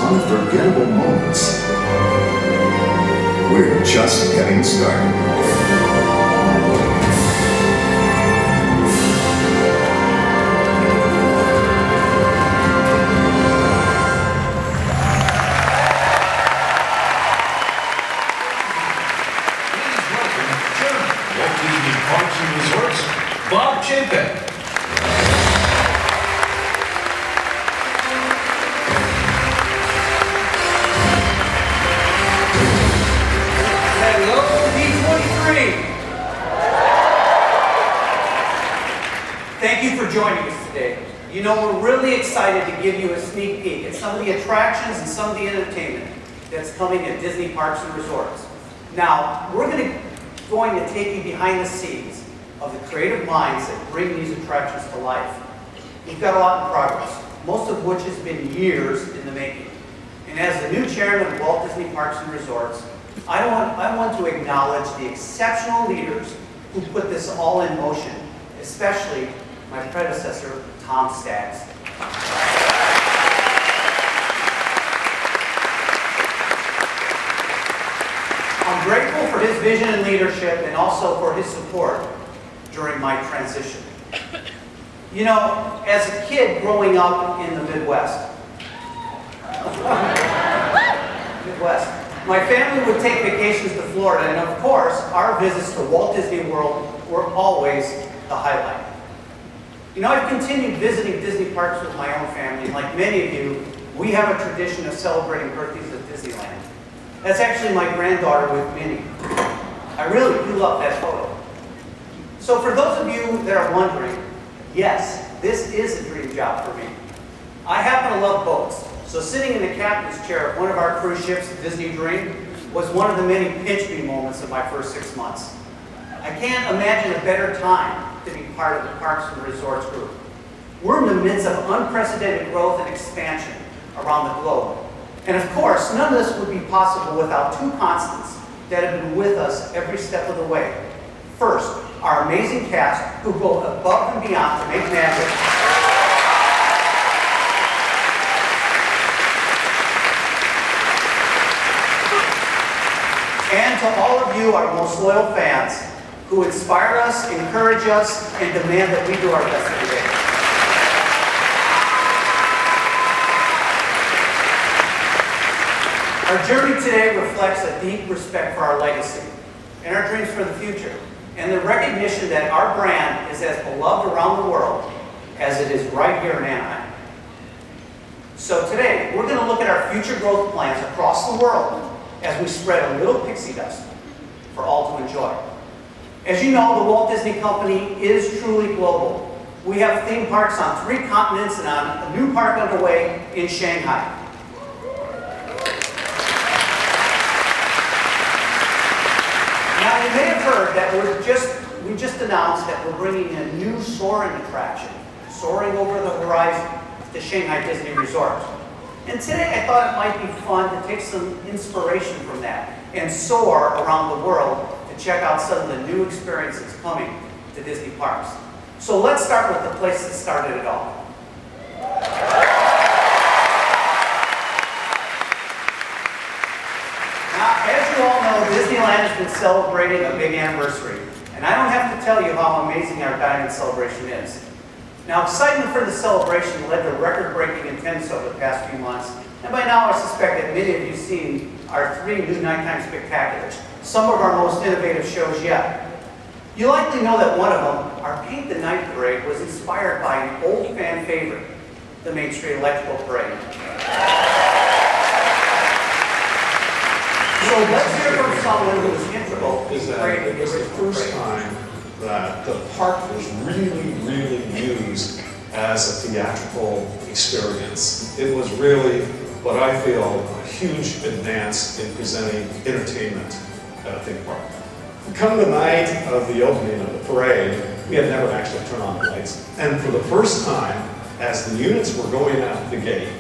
unforgettable moments. We're just getting started. Thank you for joining us today. You know, we're really excited to give you a sneak peek at some of the attractions and some of the entertainment that's coming at Disney Parks and Resorts. Now, we're going to take you behind the scenes of the creative minds that bring these attractions to life. We've got a lot in progress, most of which has been years in the making. And as the new chairman of Walt Disney Parks and Resorts, I want to acknowledge the exceptional leaders who put this all in motion, especially my predecessor, Tom Staggs. I'm grateful for his vision and leadership and also for his support during my transition. You know, as a kid growing up in the Midwest, my family would take vacations to Florida, and of course, our visits to Walt Disney World were always the highlight. You know, I've continued visiting Disney parks with my own family, and like many of you, we have a tradition of celebrating birthdays at Disneyland. That's actually my granddaughter with Minnie. I really do love that photo. So for those of you that are wondering, yes, this is a dream job for me. I happen to love boats, so sitting in the captain's chair of one of our cruise ships, Disney Dream, was one of the many pinch me moments of my first 6 months. I can't imagine a better time to be part of the Parks and Resorts group. We're in the midst of unprecedented growth and expansion around the globe. And of course, none of this would be possible without two constants that have been with us every step of the way. First, our amazing cast who go above and beyond to make magic. And to all of you, our most loyal fans, who inspire us, encourage us, and demand that we do our best every day. Our journey today reflects a deep respect for our legacy and our dreams for the future. and the recognition that our brand is as beloved around the world as it is right here in Anaheim. So today, we're going to look at our future growth plans across the world as we spread a little pixie dust for all to enjoy. As you know, the Walt Disney Company is truly global. We have theme parks on 3 continents and on a new park underway in Shanghai. Now, you may have heard that we just announced that we're bringing a new soaring attraction, soaring over the horizon, to Shanghai Disney Resort. And today I thought it might be fun to take some inspiration from that and soar around the world to check out some of the new experiences coming to Disney parks. So let's start with the place that started it all. Now, as you all know, Disneyland has been celebrating a big anniversary. And I don't have to tell you how amazing our Diamond Celebration is. Now, excitement for the celebration led to record-breaking attendance over the past few months, and by now I suspect that many of you have seen our 3 new nighttime spectaculars, some of our most innovative shows yet. You likely know that one of them, our Paint the Night Parade, was inspired by an old fan favorite, the Main Street Electrical Parade. So let's hear from someone who was integral to the parade. It was the first time that the park was really used as a theatrical experience. It was really, what I feel, a huge advance in presenting entertainment at a theme park. Come the night of the opening of the parade, we had never actually turned on the lights. And for the first time, as the units were going out the gate,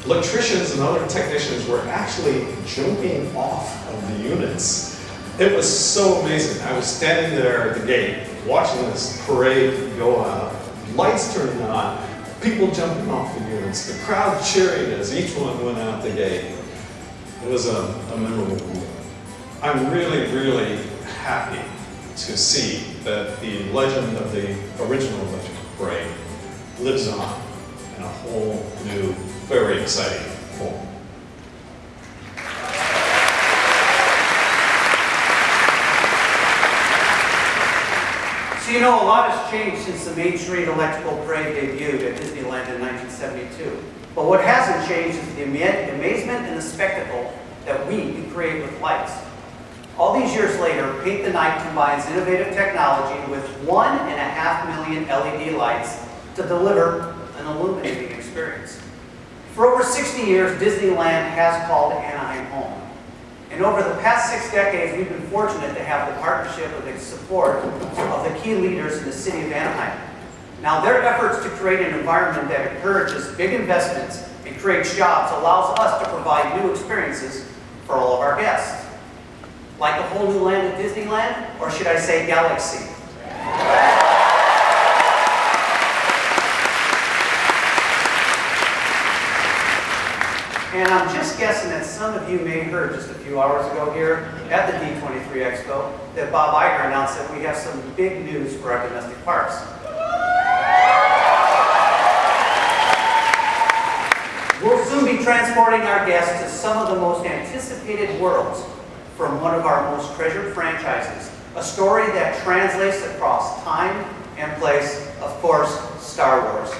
electricians and other technicians were actually jumping off of the units. It was so amazing. I was standing there at the gate, watching this parade go out, lights turning on, people jumping off the units, the crowd cheering as each one went out the gate. It was a memorable moment. I'm really happy to see that the legend of the original electrical parade lives on in a whole new, very exciting form. So you know, a lot has changed since the Main Street Electrical Parade debuted at Disneyland in 1972. But what hasn't changed is the amazement and the spectacle that we can create with lights. All these years later, Paint the Night combines innovative technology with 1.5 million LED lights to deliver an illuminating experience. For over 60 years, Disneyland has called Anaheim home. And over the past 6 decades, we've been fortunate to have the partnership and the support of the key leaders in the city of Anaheim. Now, their efforts to create an environment that encourages big investments and creates jobs allows us to provide new experiences for all of our guests. Like a whole new land at Disneyland, or should I say galaxy? And I'm just guessing that some of you may have heard just a few hours ago here at the D23 Expo that Bob Iger announced that we have some big news for our domestic parks. We'll soon be transporting our guests to some of the most anticipated worlds from one of our most treasured franchises, a story that translates across time and place, of course, Star Wars.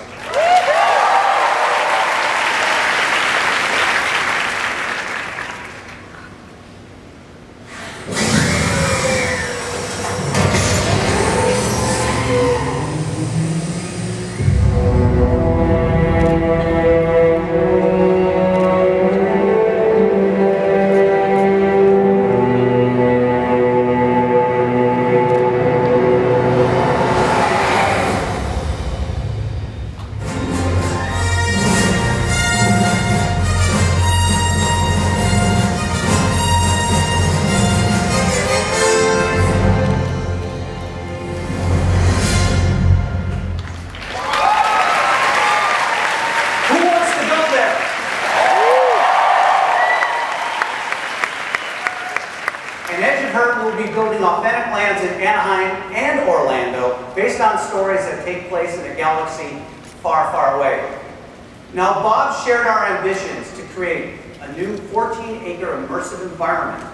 Authentic lands in Anaheim and Orlando based on stories that take place in a galaxy far, far away. Now, Bob shared our ambitions to create a new 14-acre immersive environment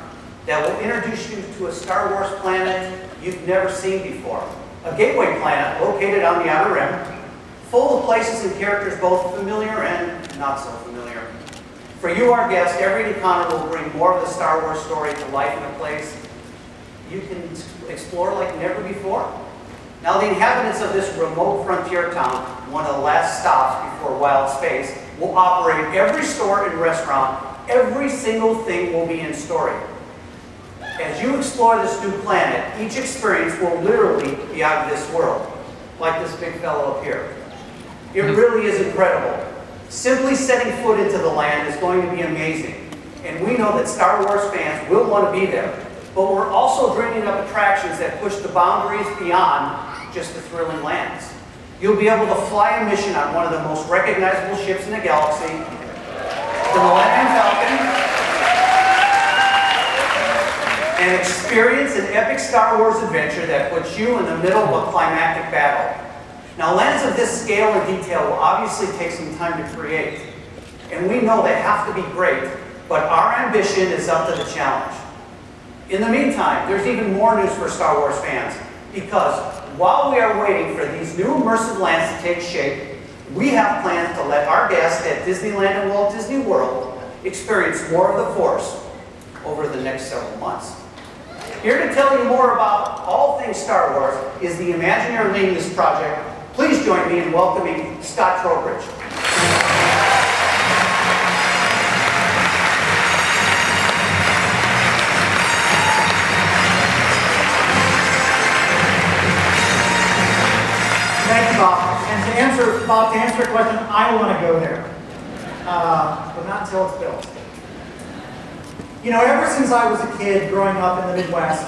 that will introduce you to a Star Wars planet you've never seen before. A gateway planet located on the Outer Rim, full of places and characters both familiar and not so familiar. For you, our guest, every encounter will bring more of the Star Wars story to life in a place you can explore like never before. Now, the inhabitants of this remote frontier town, one of the last stops before wild space, will operate every store and restaurant. Every single thing will be in story. As you explore this new planet, each experience will literally be out of this world, like this big fellow up here. It really is incredible. Simply setting foot into the land is going to be amazing. And we know that Star Wars fans will want to be there. But we're also dreaming up attractions that push the boundaries beyond just the thrilling lands. You'll be able to fly a mission on one of the most recognizable ships in the galaxy, the Millennium Falcon, and experience an epic Star Wars adventure that puts you in the middle of a climactic battle. Now, lands of this scale and detail will obviously take some time to create, and we know they have to be great, but our ambition is up to the challenge. In the meantime, there's even more news for Star Wars fans, because while we are waiting for these new immersive lands to take shape, we have plans to let our guests at Disneyland and Walt Disney World experience more of the Force over the next several months. Here to tell you more about all things Star Wars is the Imagineer leading this project. Please join me in welcoming Scott Trowbridge. Thank you, Bob. And to answer your question, I want to go there, but not until it's built. You know, ever since I was a kid growing up in the Midwest,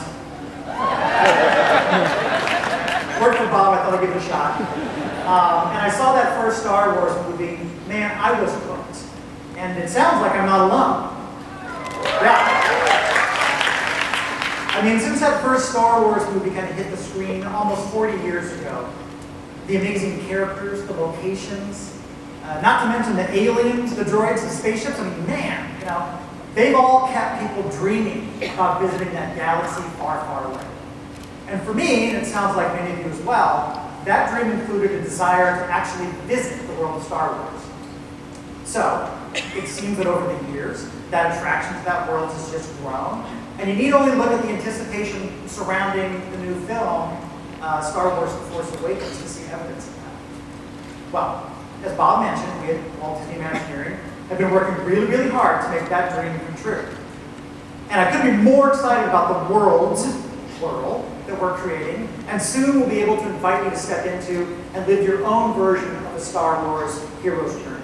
worked for Bob, I thought I'd give it a shot. And I saw that first Star Wars movie, man, I was hooked. And it sounds like I'm not alone. Yeah. I mean, since that first Star Wars movie kind of hit the screen almost 40 years ago, the amazing characters, the locations, not to mention the aliens, the droids, the spaceships, I mean, man, you know, they've all kept people dreaming about visiting that galaxy far, far away. And for me, and it sounds like many of you as well, that dream included a desire to actually visit the world of Star Wars. So, it seems that over the years, that attraction to that world has just grown. And you need only look at the anticipation surrounding the new film, Star Wars The Force Awakens, to see evidence of that. Well, as Bob mentioned, we at Walt Disney Imagineering have been working really, really hard to make that dream come true. And I couldn't be more excited about the worlds, plural, that we're creating, and soon we'll be able to invite you to step into and live your own version of a Star Wars hero's journey.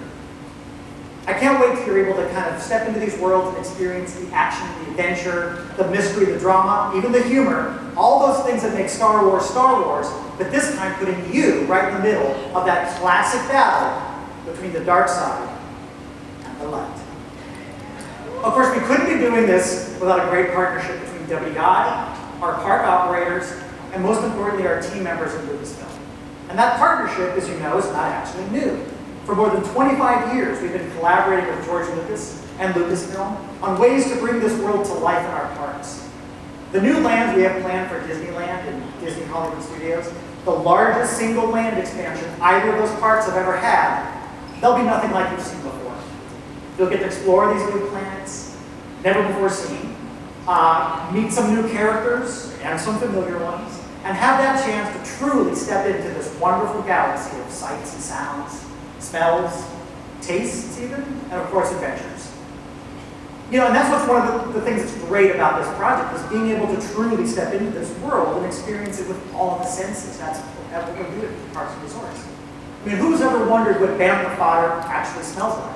I can't wait till you're able to kind of step into these worlds and experience the action, the adventure, the mystery, the drama, even the humor, all those things that make Star Wars, but this time putting you right in the middle of that classic battle between the dark side and the light. Of course, we couldn't be doing this without a great partnership between WI, our park operators, and most importantly, our team members at Lucasfilm. And that partnership, as you know, is not actually new. For more than 25 years, we've been collaborating with George Lucas and Lucasfilm on ways to bring this world to life in our parks. The new lands we have planned for Disneyland and Disney Hollywood Studios, the largest single land expansion either of those parks have ever had, they'll be nothing like you've seen before. You'll get to explore these new planets, never before seen, meet some new characters and some familiar ones, and have that chance to truly step into this wonderful galaxy of sights and sounds, smells, tastes even, and of course adventures. You know, and that's what's one of the things that's great about this project, is being able to truly step into this world and experience it with all of the senses. That's what we're doing at Parks and Resorts. I mean, who's ever wondered what bamboo fodder actually smells like?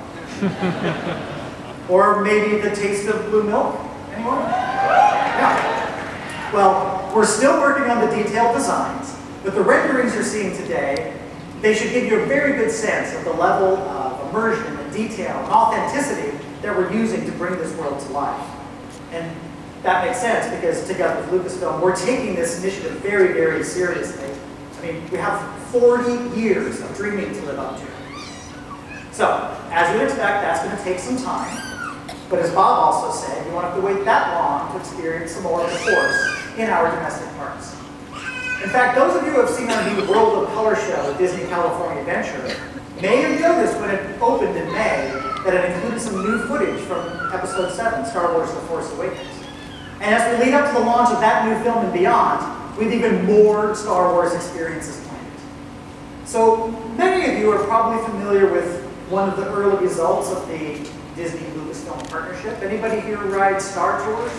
Or maybe the taste of blue milk? Anyone? Yeah. Well, we're still working on the detailed designs, but the renderings you're seeing today, they should give you a very good sense of the level of immersion and detail and authenticity that we're using to bring this world to life. And that makes sense because together with Lucasfilm, we're taking this initiative very, very seriously. I mean, we have 40 years of dreaming to live up to. So, as you'd expect, that's going to take some time. But as Bob also said, you won't have to wait that long to experience some more of the Force in our domestic parks. In fact, those of you who have seen our new World of Color show at Disney California Adventure may have noticed when it opened in May that it included some new footage from Episode 7, Star Wars The Force Awakens. And as we lead up to the launch of that new film and beyond, we have even more Star Wars experiences planned. So many of you are probably familiar with one of the early results of the Disney Lucasfilm partnership. Anybody here ride Star Tours?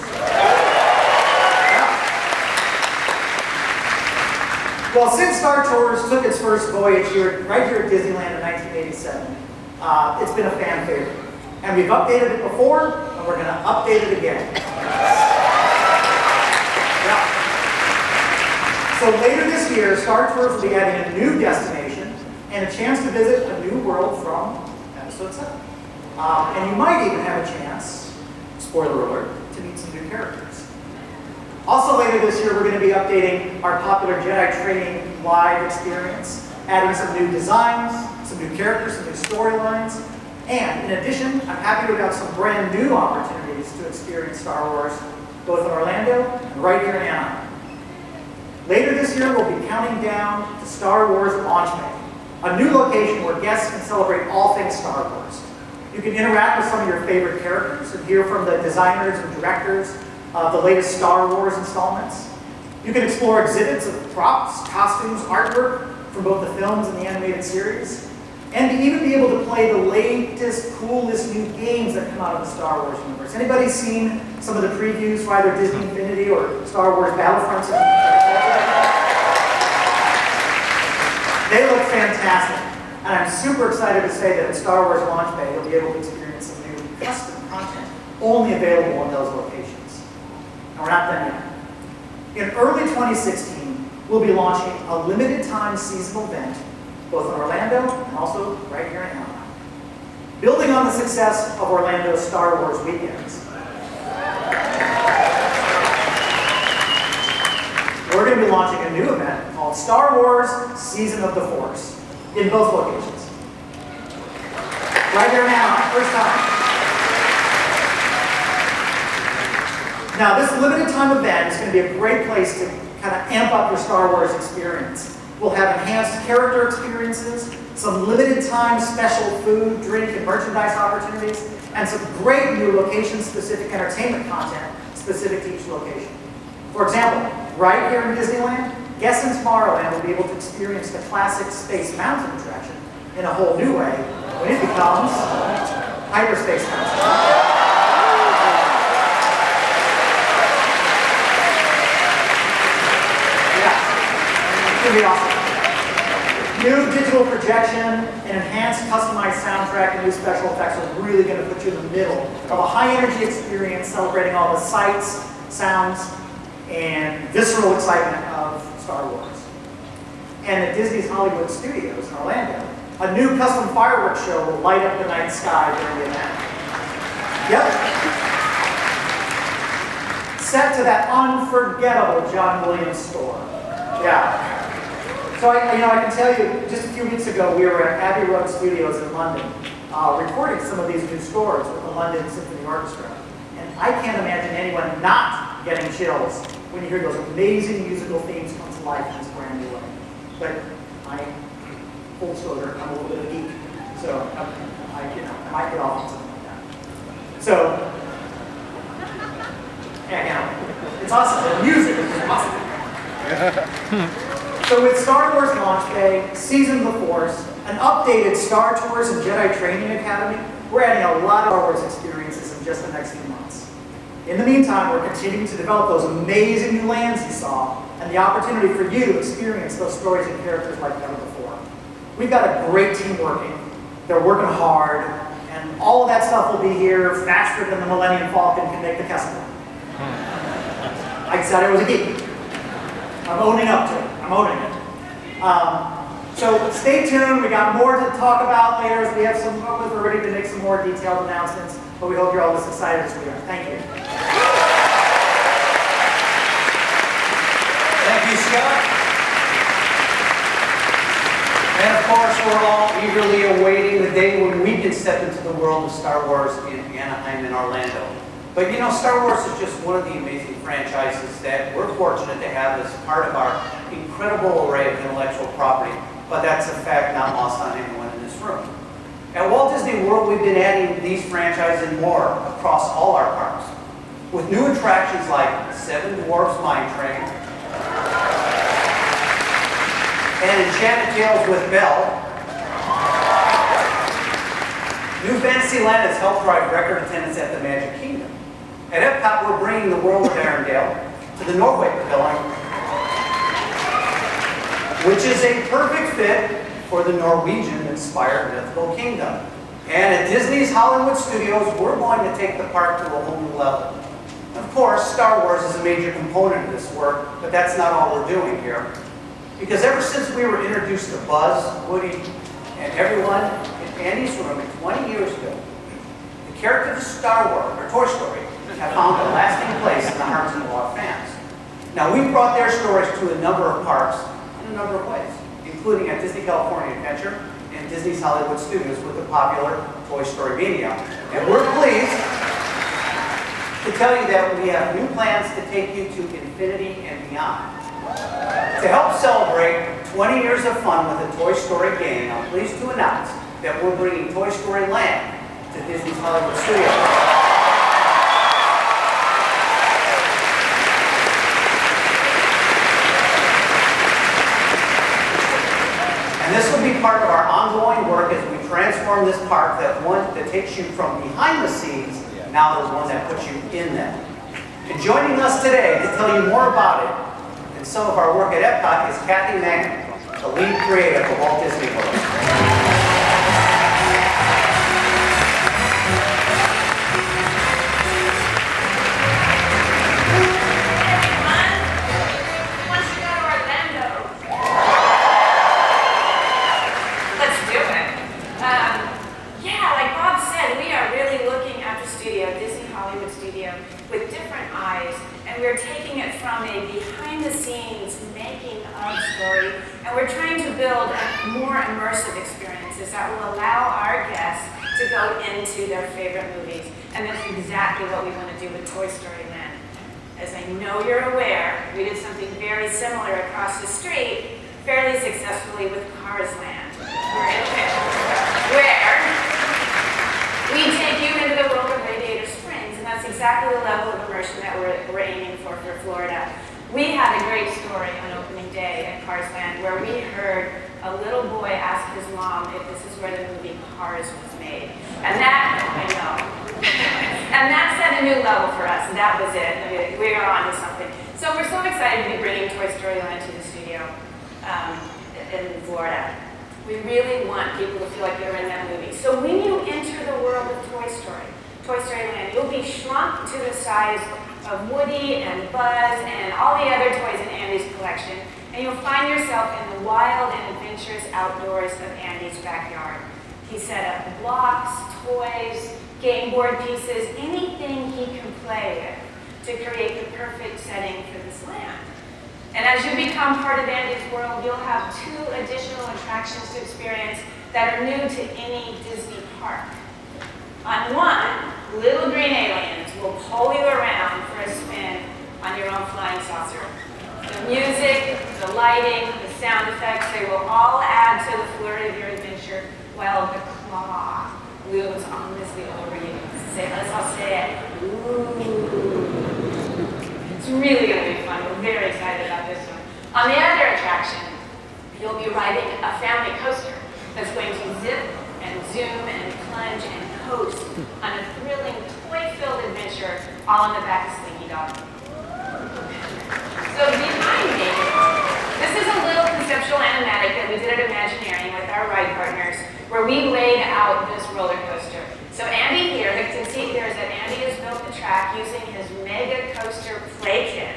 Well, since Star Tours took its first voyage right here at Disneyland in 1987, it's been a fan favorite. And we've updated it before, and we're going to update it again. Yeah. So later this year, Star Tours will be adding a new destination and a chance to visit a new world from Episode 7. And you might even have a chance, spoiler alert, to meet some new characters. Also later this year, we're going to be updating our popular Jedi Training Live experience, adding some new designs, some new characters, some new storylines. And in addition, I'm happy to announce some brand new opportunities to experience Star Wars, both in Orlando and right here in Anaheim. Later this year, we'll be counting down to Star Wars Launch Day, a new location where guests can celebrate all things Star Wars. You can interact with some of your favorite characters and hear from the designers and directors of the latest Star Wars installments. You can explore exhibits of props, costumes, artwork from both the films and the animated series, and to even be able to play the latest, coolest new games that come out of the Star Wars universe. Anybody seen some of the previews for either Disney Infinity or Star Wars Battlefront? They look fantastic. And I'm super excited to say that at Star Wars Launch Bay, you'll be able to experience some new custom content only available in those locations. And we're not done yet. In early 2016, we'll be launching a limited time seasonal event, both in Orlando and also right here in Anaheim. Building on the success of Orlando's Star Wars weekends, we're going to be launching a new event called Star Wars Season of the Force in both locations. Right here in Anaheim, first time. Now, this limited time event is going to be a great place to kind of amp up your Star Wars experience. We'll have enhanced character experiences, some limited time special food, drink, and merchandise opportunities, and some great new location-specific entertainment content specific to each location. For example, right here in Disneyland, guests in Tomorrowland will be able to experience the classic Space Mountain attraction in a whole new way when it becomes Hyperspace Mountain. It's going to be awesome. New digital projection, an enhanced customized soundtrack, and new special effects are really going to put you in the middle of a high-energy experience celebrating all the sights, sounds, and visceral excitement of Star Wars. And at Disney's Hollywood Studios in Orlando, a new custom fireworks show will light up the night sky during the event. Yep. Set to that unforgettable John Williams score. Yeah. So I can tell you, just a few weeks ago, we were at Abbey Road Studios in London, recording some of these new scores with the London Symphony Orchestra. And I can't imagine anyone not getting chills when you hear those amazing musical themes come to life in this brand new way. But full disclosure, I'm a little bit of a geek, so I might get off on something like that. So, yeah, it's awesome. The music is awesome. So with Star Wars Launch Day, Season of the Force, an updated Star Tours and Jedi Training Academy, we're adding a lot of Star Wars experiences in just the next few months. In the meantime, we're continuing to develop those amazing new lands you saw, and the opportunity for you to experience those stories and characters like never before. We've got a great team working. They're working hard, and all of that stuff will be here faster than the Millennium Falcon can make the Kessel. I said I was a geek. I'm owning up to it. I'm owning it. So stay tuned. We got more to talk about later as we have we're ready to make some more detailed announcements, but we hope you're all as excited as we are. Thank you. Thank you, Scott. And of course, we're all eagerly awaiting the day when we can step into the world of Star Wars in Anaheim and Orlando. But you know, Star Wars is just one of the amazing franchises that we're fortunate to have as part of our incredible array of intellectual property. But that's a fact not lost on anyone in this room. At Walt Disney World, we've been adding these franchises and more across all our parks, with new attractions like Seven Dwarfs Mine Train and Enchanted Tales with Belle. New Fantasyland has helped drive record attendance at the Magic Kingdom. At Epcot, we're bringing the world of Arendelle to the Norway Pavilion, which is a perfect fit for the Norwegian-inspired mythical kingdom. And at Disney's Hollywood Studios, we're going to take the park to a whole new level. Of course, Star Wars is a major component of this work, but that's not all we're doing here. Because ever since we were introduced to Buzz, Woody, and everyone in Andy's room 20 years ago, the characters of Star Wars, or Toy Story, have found a lasting place in the hearts of our fans. Now, we've brought their stories to a number of parks in a number of ways, including at Disney California Adventure and Disney's Hollywood Studios with the popular Toy Story Mania. And we're pleased to tell you that we have new plans to take you to infinity and beyond. To help celebrate 20 years of fun with the Toy Story gang, I'm pleased to announce that we're bringing Toy Story Land to Disney's Hollywood Studios. And this will be part of our ongoing work as we transform this park that takes you from behind the scenes now to one that puts you in them. And joining us today to tell you more about it and some of our work at Epcot is Kathy Magnan, the lead creator of Walt Disney World. With different eyes, and we're taking it from a behind-the-scenes making of story, and we're trying to build more immersive experiences that will allow our guests to go into their favorite movies. And that's exactly what we want to do with Toy Story Land. As I know you're aware, we did something very similar across the street fairly successfully with Cars Land, where we take you into the world of Radiator Springs, and that's exactly the level of immersion that we're aiming for Florida. We had a great story on opening day at Cars Land where we heard a little boy ask his mom if this is where the movie Cars was made. And that, I know. And that set a new level for us, and that was it. I mean, we were on to something. So we're so excited to be bringing Toy Story Land to the studio in Florida. We really want people to feel like they're in that movie. So when you enter the world of Toy Story Land, you'll be shrunk to the size of Woody and Buzz and all the other toys in Andy's collection, and you'll find yourself in the wild and adventurous outdoors of Andy's backyard. He set up blocks, toys, game board pieces, anything he can play with to create the perfect setting for this land. And as you become part of Andy's world, you'll have 2 additional attractions to experience that are new to any Disney park. On one, little green aliens will pull you around for a spin on your own flying saucer. The music, the lighting, the sound effects, they will all add to the flurry of your adventure while the claw looms ominously over you. Let's all say it. Ooh. It's really going to be fun. We're very excited about this one. On the other attraction, you'll be riding a family coaster that's going to zip and zoom and plunge and coast on a thrilling, toy-filled adventure all on the back of Slinky Dog. So behind me, this is a little conceptual animatic that we did at Imagineering with our ride partners, where we laid out this roller coaster. So Andy here, you can see here is that Andy has built the track using his mega coaster play kit,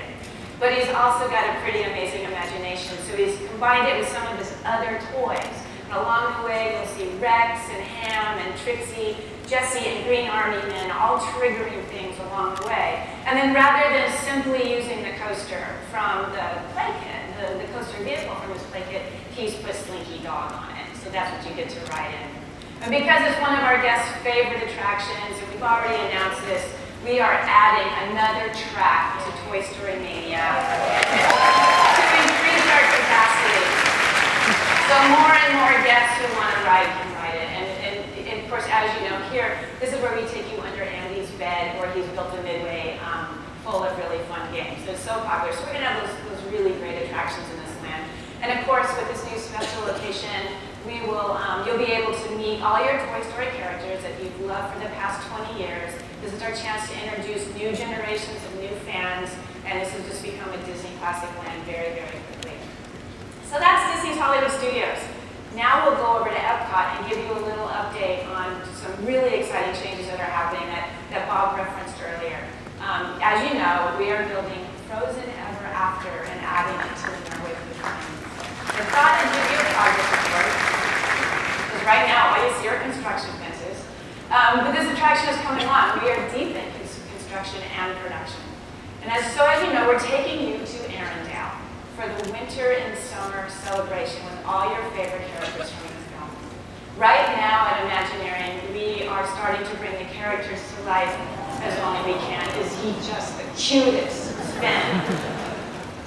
but he's also got a pretty amazing imagination. So he's combined it with some of his other toys. And along the way, you'll see Rex and Ham and Trixie, Jessie and Green Army Men, all triggering things along the way. And then rather than simply using the coaster from the play kit, the coaster vehicle from his play kit, he's put Slinky Dog on it. So that's what you get to ride in. And because it's one of our guests' favorite attractions, and we've already announced this, we are adding another track to Toy Story Mania to increase our capacity. So more and more guests who want to ride can ride it. And of course, as you know here, this is where we take you under Andy's bed, where he's built a midway full of really fun games. So it's so popular. So we're going to have those really great attractions in this land. And of course, with this new special location, we will, you'll be able to meet all your Toy Story characters that you've loved for the past 20 years. This is our chance to introduce new generations of new fans, and this has just become a Disney classic land very, very quickly. So that's Disney's Hollywood Studios. Now we'll go over to Epcot and give you a little update on some really exciting changes that are happening that Bob referenced earlier. As you know, we are building Frozen Ever After and adding it to the Norway Pavilion. The thought is give you a progress report, because right now all you see are construction fences. But this attraction is coming on. We are deep in construction and production. And as you know, we're taking you to Arendelle for the winter and summer celebration with all your favorite characters from the film. Right now at Imagineering, we are starting to bring the characters to life as only we can. Is he just the cutest Sven?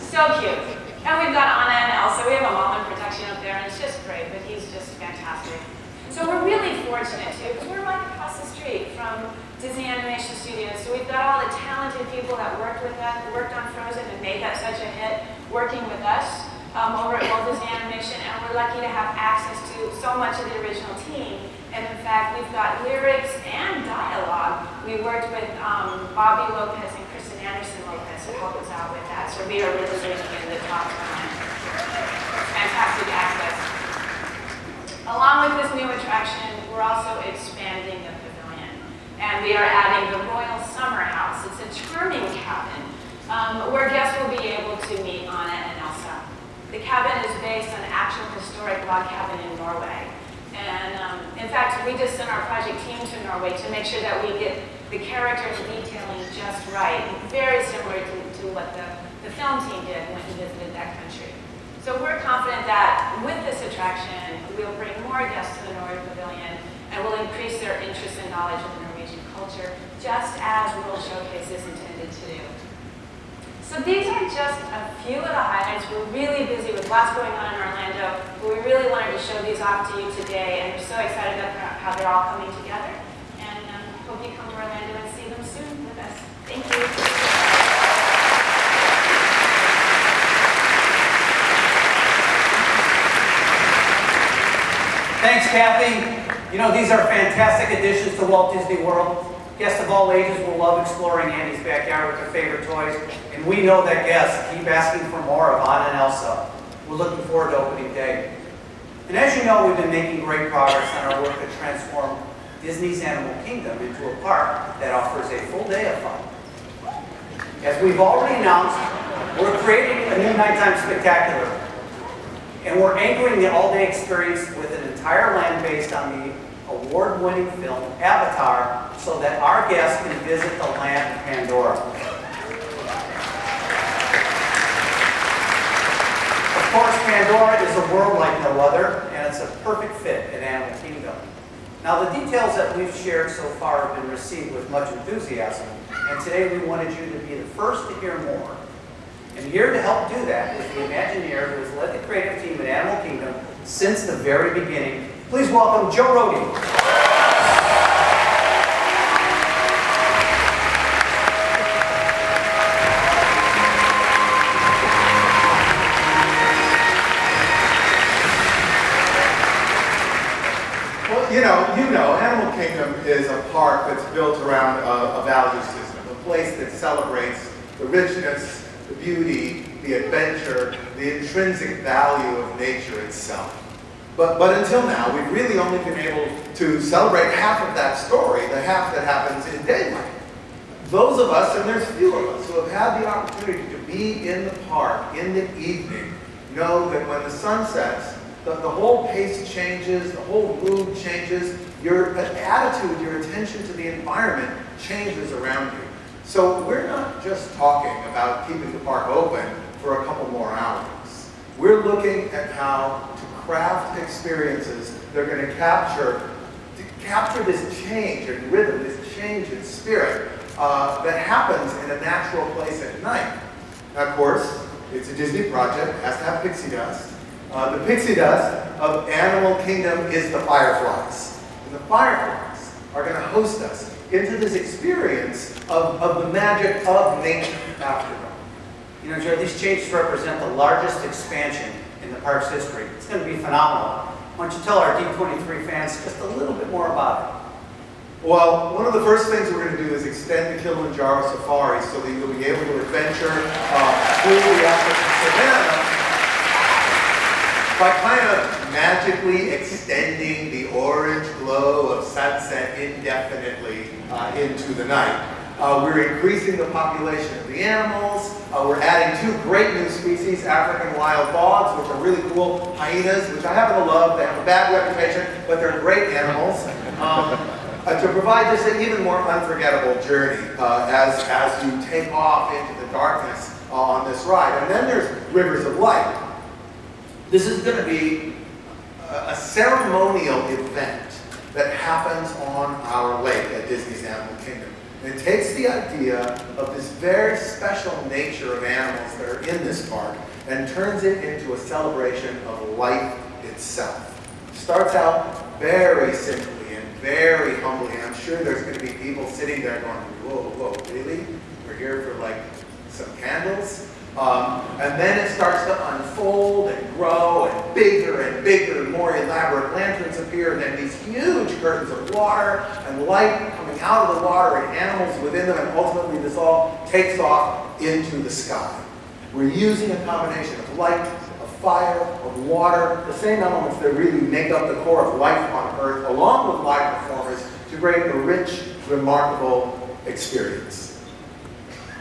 So cute. And we've got Anna and Elsa. We have a mom in production up there, and it's just great, but he's just fantastic. So we're really fortunate too, because we're right across the street from Disney Animation Studios. So we've got all the talented people that worked on Frozen and made that such a hit, working with us over at Walt Disney Animation, and we're lucky to have access to so much of the original team. And in fact, we've got lyrics and dialogue. We worked with Bobby Lopez and Kristen Anderson Lopez to help us out with that. So we are really bringing in the top talent. Fantastic access. Along with this new attraction, we're also expanding the pavilion. And we are adding the Royal Summer House. It's a charming cabin where guests will be able to meet Anna and Elsa. The cabin is based on an actual historic log cabin in Norway. And in fact, we just sent our project team to Norway to make sure that we get the characters detailing just right, very similar to what the film team did when we visited that country. So we're confident that with this attraction, we'll bring more guests to the Norway Pavilion and will increase their interest and knowledge of the Norwegian culture, just as World Showcase is intended to do. So these are just a few of the highlights. We're really busy with lots going on in Orlando, but we really wanted to show these off to you today, and we're so excited about how they're all coming together. And hope you come to Orlando and see them soon with us. Thank you. Thanks, Kathy. You know, these are fantastic additions to Walt Disney World. Guests of all ages will love exploring Andy's backyard with their favorite toys, and we know that guests keep asking for more of Anna and Elsa. We're looking forward to opening day. And as you know, we've been making great progress on our work to transform Disney's Animal Kingdom into a park that offers a full day of fun. As we've already announced, we're creating a new nighttime spectacular, and we're anchoring the all-day experience with an entire land based on the award-winning film Avatar, so that our guests can visit the land of Pandora. Of course, Pandora is a world like no other, and it's a perfect fit at Animal Kingdom. Now, the details that we've shared so far have been received with much enthusiasm, and today we wanted you to be the first to hear more. And here to help do that is the Imagineer who has led the creative team at Animal Kingdom since the very beginning. Please welcome Joe Rohde. You know, Animal Kingdom is a park that's built around a value system, a place that celebrates the richness, the beauty, the adventure, the intrinsic value of nature itself. But until now, we've really only been able to celebrate half of that story, the half that happens in daylight. Those of us, and there's few of us, who have had the opportunity to be in the park in the evening, know that when the sun sets, the whole pace changes, the whole mood changes, your attitude, your attention to the environment changes around you. So we're not just talking about keeping the park open for a couple more hours. We're looking at how to craft experiences that are going to capture this change in rhythm, this change in spirit that happens in a natural place at night. Now, of course, it's a Disney project, it has to have pixie dust. The pixie dust of Animal Kingdom is the fireflies. And the fireflies are going to host us into this experience of the magic of nature after dark. You know, Joe, these changes represent the largest expansion in the park's history. It's going to be phenomenal. Why don't you tell our D23 fans just a little bit more about it? Well, one of the first things we're going to do is extend the Kilimanjaro Safari so that you'll be able to adventure through the African savanna by kind of magically extending the orange glow of sunset indefinitely into the night. We're increasing the population of the animals. We're adding 2 great new species, African wild dogs, which are really cool, hyenas, which I happen to love. They have a bad reputation, but they're great animals. To provide just an even more unforgettable journey as you take off into the darkness on this ride. And then there's Rivers of Light. This is going to be a ceremonial event that happens on our lake at Disney's Animal Kingdom. And it takes the idea of this very special nature of animals that are in this park and turns it into a celebration of life itself. It starts out very simply and very humbly, and I'm sure there's going to be people sitting there going, whoa, really? We're here for like some candles? And then it starts to unfold and grow, and bigger, more elaborate lanterns appear, and then these huge curtains of water and light coming out of the water and animals within them, and ultimately this all takes off into the sky. We're using a combination of light, of fire, of water, the same elements that really make up the core of life on Earth, along with live performers, to create a rich, remarkable experience.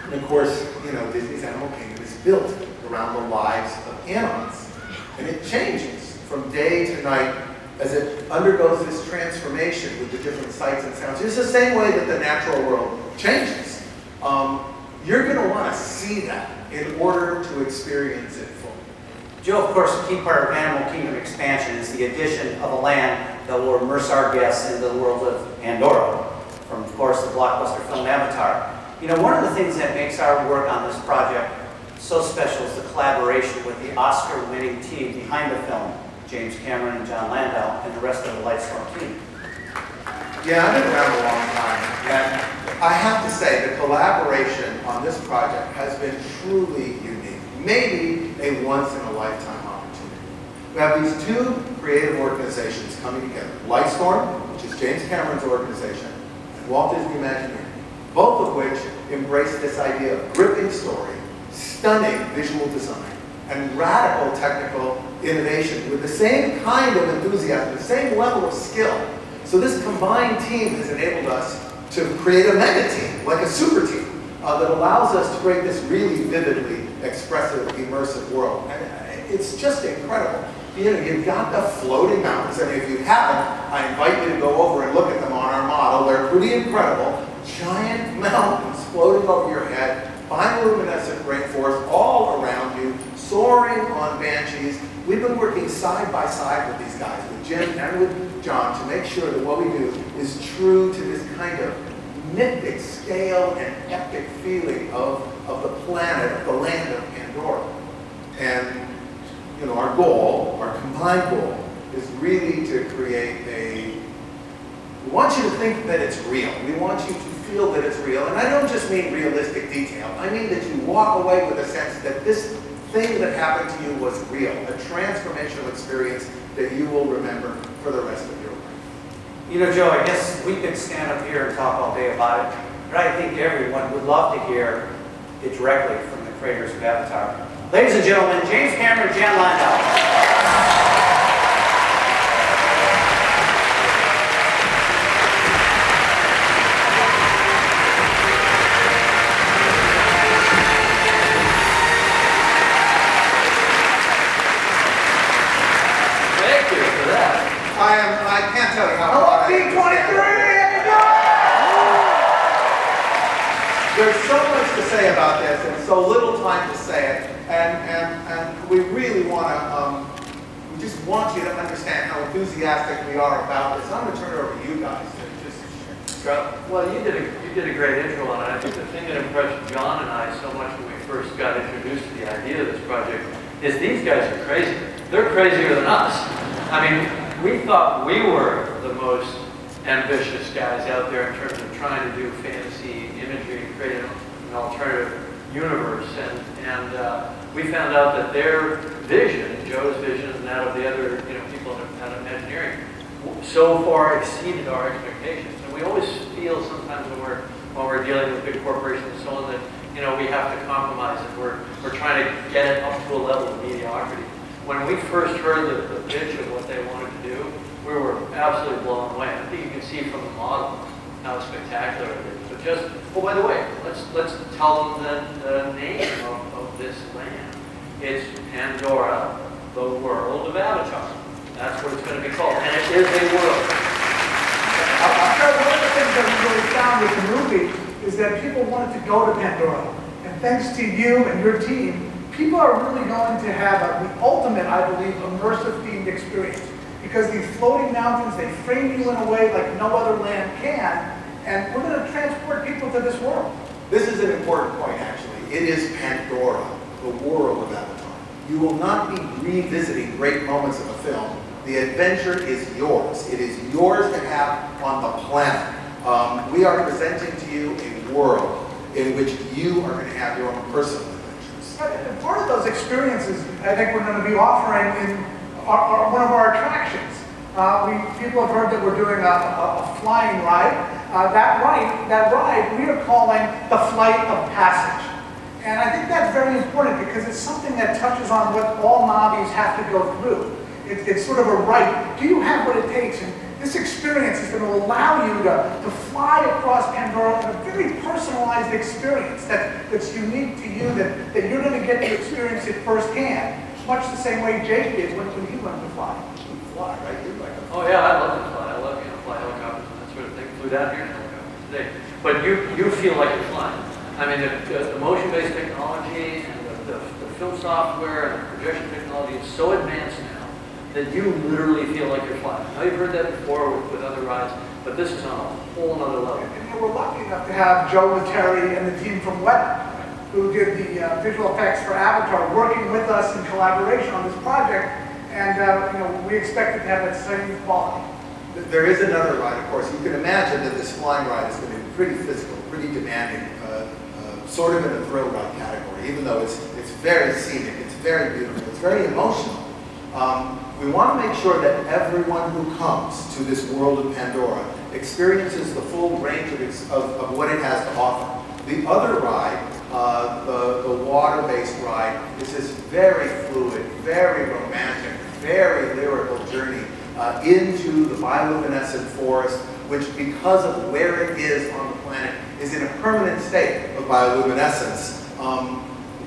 And of course, you know, Disney's Animal Kingdom is built around the lives of animals. And it changes from day to night as it undergoes this transformation with the different sights and sounds. It's the same way that the natural world changes. You're going to want to see that in order to experience it fully. Joe, of course, a key part of Animal Kingdom expansion is the addition of a land that will immerse our guests into the world of Pandora, from, of course, the blockbuster film Avatar. You know, one of the things that makes our work on this project so special is the collaboration with the Oscar-winning team behind the film, James Cameron and John Landau, and the rest of the Lightstorm team. Yeah, I've been around a long time, and I have to say the collaboration on this project has been truly unique, maybe a once-in-a-lifetime opportunity. We have these 2 creative organizations coming together, Lightstorm, which is James Cameron's organization, and Walt Disney Imagineering, both of which embrace this idea of gripping story, stunning visual design, and radical technical innovation with the same kind of enthusiasm, the same level of skill. So this combined team has enabled us to create a mega team, like a super team, that allows us to create this really vividly expressive, immersive world. And it's just incredible. You know, you've got the floating mountains, and if you haven't, I invite you to go over and look at them on our model. They're pretty incredible. Giant mountains floating over your head, bioluminescent rainforest all around you, soaring on banshees. We've been working side by side with these guys, with Jim and with John, to make sure that what we do is true to this kind of mythic scale and epic feeling of the planet, of the land of Pandora. And, you know, our goal, our combined goal, is really to create we want you to think that it's real. We want you to feel that it's real. And I don't just mean realistic detail. I mean that you walk away with a sense that this thing that happened to you was real, a transformational experience that you will remember for the rest of your life. You know, Joe, I guess we could stand up here and talk all day about it, but I think everyone would love to hear it directly from the creators of Avatar. Ladies and gentlemen, James Cameron and John Landau. I can't tell you how proud I am. There's so much to say about this and so little time to say it, and we really want to just want you to understand how enthusiastic we are about this. I'm going to turn it over to you guys to just Well, you did a great intro on it. I think the thing that impressed John and I so much when we first got introduced to the idea of this project is these guys are crazy. They're crazier than us. I mean, we thought we were the most ambitious guys out there in terms of trying to do fantasy imagery, create an alternative universe, and we found out that their vision, Joe's vision, and that of the other people out of engineering, so far exceeded our expectations. And we always feel sometimes when we're dealing with big corporations and so on that we have to compromise and we're trying to get it up to a level of mediocrity. When we first heard the pitch of what they wanted to do, we were absolutely blown away. I think you can see from the model how spectacular it is. But just, oh, by the way, let's tell them the name of this land. It's Pandora, the world of Avatar. That's what it's going to be called, and it is a world. I'll tell you, one of the things that we really found with the movie is that people wanted to go to Pandora. And thanks to you and your team, people are really going to have the ultimate, I believe, immersive themed experience. Because these floating mountains, they frame you in a way like no other land can, and we're going to transport people to this world. This is an important point, actually. It is Pandora, the world of Avatar. You will not be revisiting great moments of a film. The adventure is yours. It is yours to have on the planet. We are presenting to you a world in which you are going to have your own personal adventures. And part of those experiences, I think we're going to be offering in one of our attractions. People have heard that we're doing a flying ride. That ride we are calling the Flight of Passage. And I think that's very important because it's something that touches on what all Na'vis have to go through. It's sort of a rite. Do you have what it takes? And this experience is going to allow you to fly across Pandora in a very personalized experience that's unique to you, that you're going to get to experience it firsthand. Much the same way Jake did when he learned to fly. You fly, right? You're like Oh yeah, I love to fly. I love fly helicopters and that sort of thing. Flew down here in helicopters today. But you feel like you're flying. I mean, the motion-based technology and the film software and the projection technology is so advanced now that you literally feel like you're flying. Now you've heard that before with other rides, but this is on a whole other level. And we're lucky enough to have Joe Lettieri and the team from Weta, who did the visual effects for Avatar, working with us in collaboration on this project, and we expect it to have that same quality. There is another ride, of course. You can imagine that this flying ride is going to be pretty physical, pretty demanding, sort of in the thrill ride category, even though it's very scenic, it's very beautiful, it's very emotional. We want to make sure that everyone who comes to this world of Pandora experiences the full range of what it has to offer. The other ride, the water-based ride, is this very fluid, very romantic, very lyrical journey into the bioluminescent forest, which, because of where it is on the planet, is in a permanent state of bioluminescence.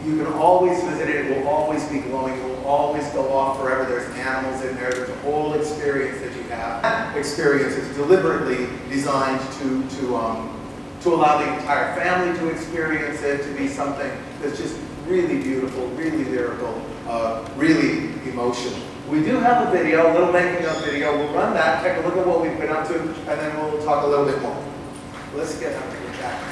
You can always visit it. It will always be glowing. It will always go off forever. There's animals in there. There's a whole experience that you have. That experience is deliberately designed to allow the entire family to experience it, to be something that's just really beautiful, really lyrical, really emotional. We do have a video, a little making of video. We'll run that, take a look at what we've been up to, and then we'll talk a little bit more. Let's get up to the chat.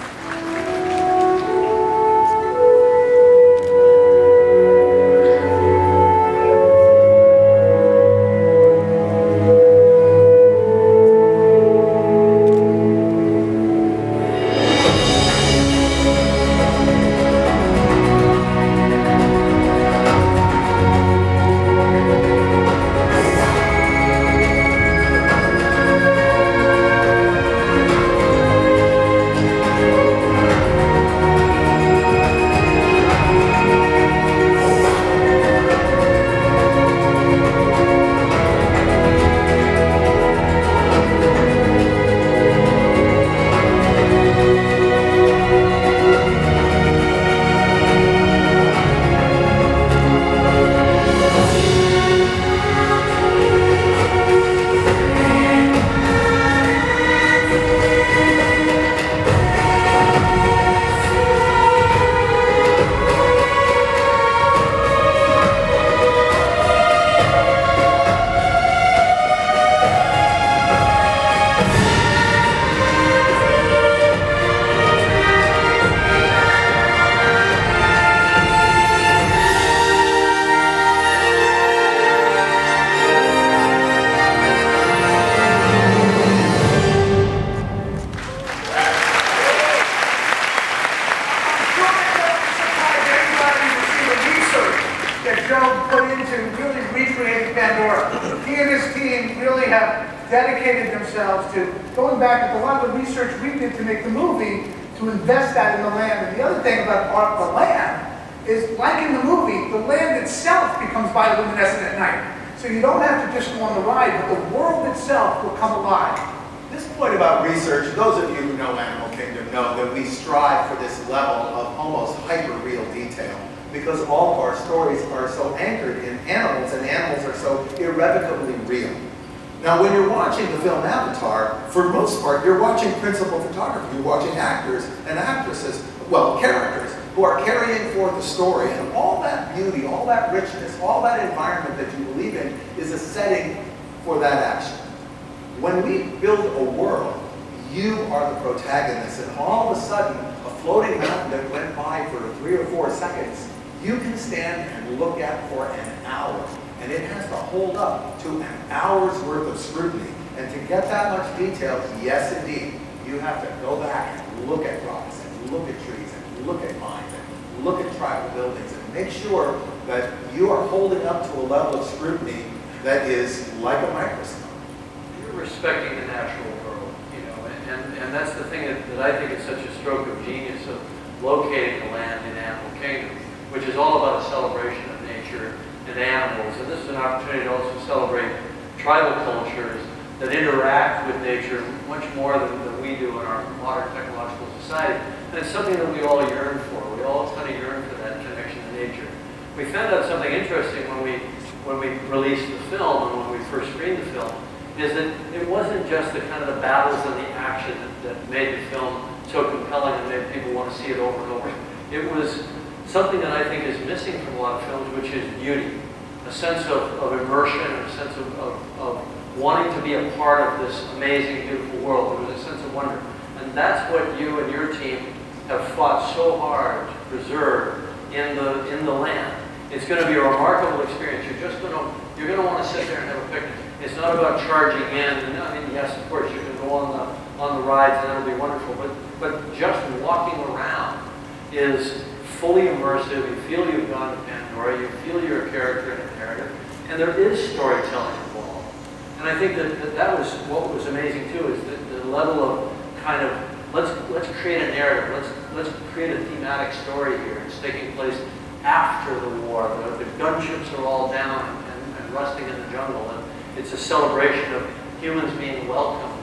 Gerald put into really recreating Pandora. He and his team really have dedicated themselves to going back to a lot of the research we did to make the movie, to invest that in the land. And the other thing about the land is, like in the movie, the land itself becomes bioluminescent at night. So you don't have to just go on the ride, but the world itself will come alive. This point about research, those of you who know Animal Kingdom know that we strive for this level of almost hyper-real detail, because all of our stories are so anchored in animals, and animals are so irrevocably real. Now, when you're watching the film Avatar, for most part, you're watching principal photography. You're watching actors and actresses, well, characters, who are carrying forth the story, and all that beauty, all that richness, all that environment that you believe in is a setting for that action. When we build a world, you are the protagonist, and all of a sudden, a floating mountain that went by for 3 or 4 seconds, you can stand and look at for an hour, and it has to hold up to an hour's worth of scrutiny. And to get that much detail, yes indeed, you have to go back and look at rocks, and look at trees, and look at mines, and look at tribal buildings, and make sure that you are holding up to a level of scrutiny that is like a microscope. You're respecting the natural world, you know, and that's the thing that I think is such a stroke of genius of locating the land in Animal Kingdom, which is all about a celebration of nature and animals. And this is an opportunity to also celebrate tribal cultures that interact with nature much more than we do in our modern technological society. And it's something that we all yearn for. We all kind of yearn for that connection to nature. We found out something interesting when we released the film and when we first screened the film, is that it wasn't just the kind of the battles and the action that made the film so compelling and made people want to see it over and over. It was something that I think is missing from a lot of films, which is beauty. A sense of immersion, a sense of wanting to be a part of this amazing, beautiful world. There was a sense of wonder. And that's what you and your team have fought so hard to preserve in the land. It's going to be a remarkable experience. You're going to want to sit there and have a picnic. It's not about charging in. And I mean, yes, of course, you can go on the rides and that'll be wonderful. But just walking around is fully immersive. You feel you've gone to Pandora. You feel you're a character in a narrative. And there is storytelling involved. And I think that was what was amazing too, is the level of kind of, let's create a narrative. Let's create a thematic story here. It's taking place after the war. The gunships are all down and rusting in the jungle. And it's a celebration of humans being welcomed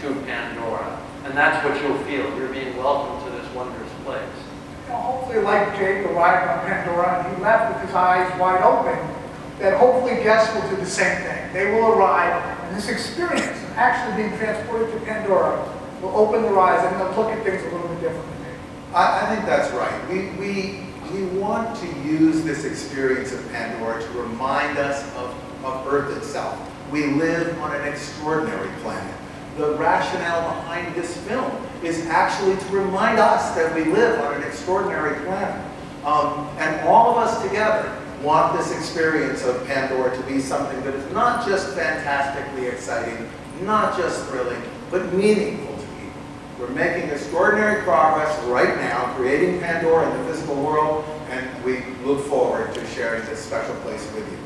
to Pandora. And that's what you'll feel. You're being welcomed to this wondrous place. You know, hopefully, like Jake arrived on Pandora and he left with his eyes wide open, that hopefully guests will do the same thing. They will arrive, and this experience of actually being transported to Pandora will open their eyes and they'll look at things a little bit differently. I think that's right. We want to use this experience of Pandora to remind us of Earth itself. We live on an extraordinary planet. The rationale behind this film is actually to remind us that we live on an extraordinary planet. And all of us together want this experience of Pandora to be something that is not just fantastically exciting, not just thrilling, but meaningful to people. We're making extraordinary progress right now, creating Pandora in the physical world, and we look forward to sharing this special place with you.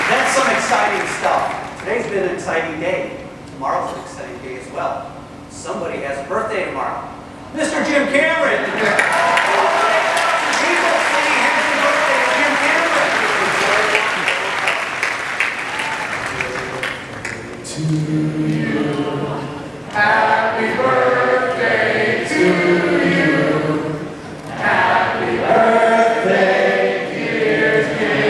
That's some exciting stuff. Today's been an exciting day. Tomorrow's an exciting day as well. Somebody has a birthday tomorrow. Mr. Jim Cameron! People saying happy birthday to Jim Cameron! To you, happy birthday to you. Happy birthday, dear Jim.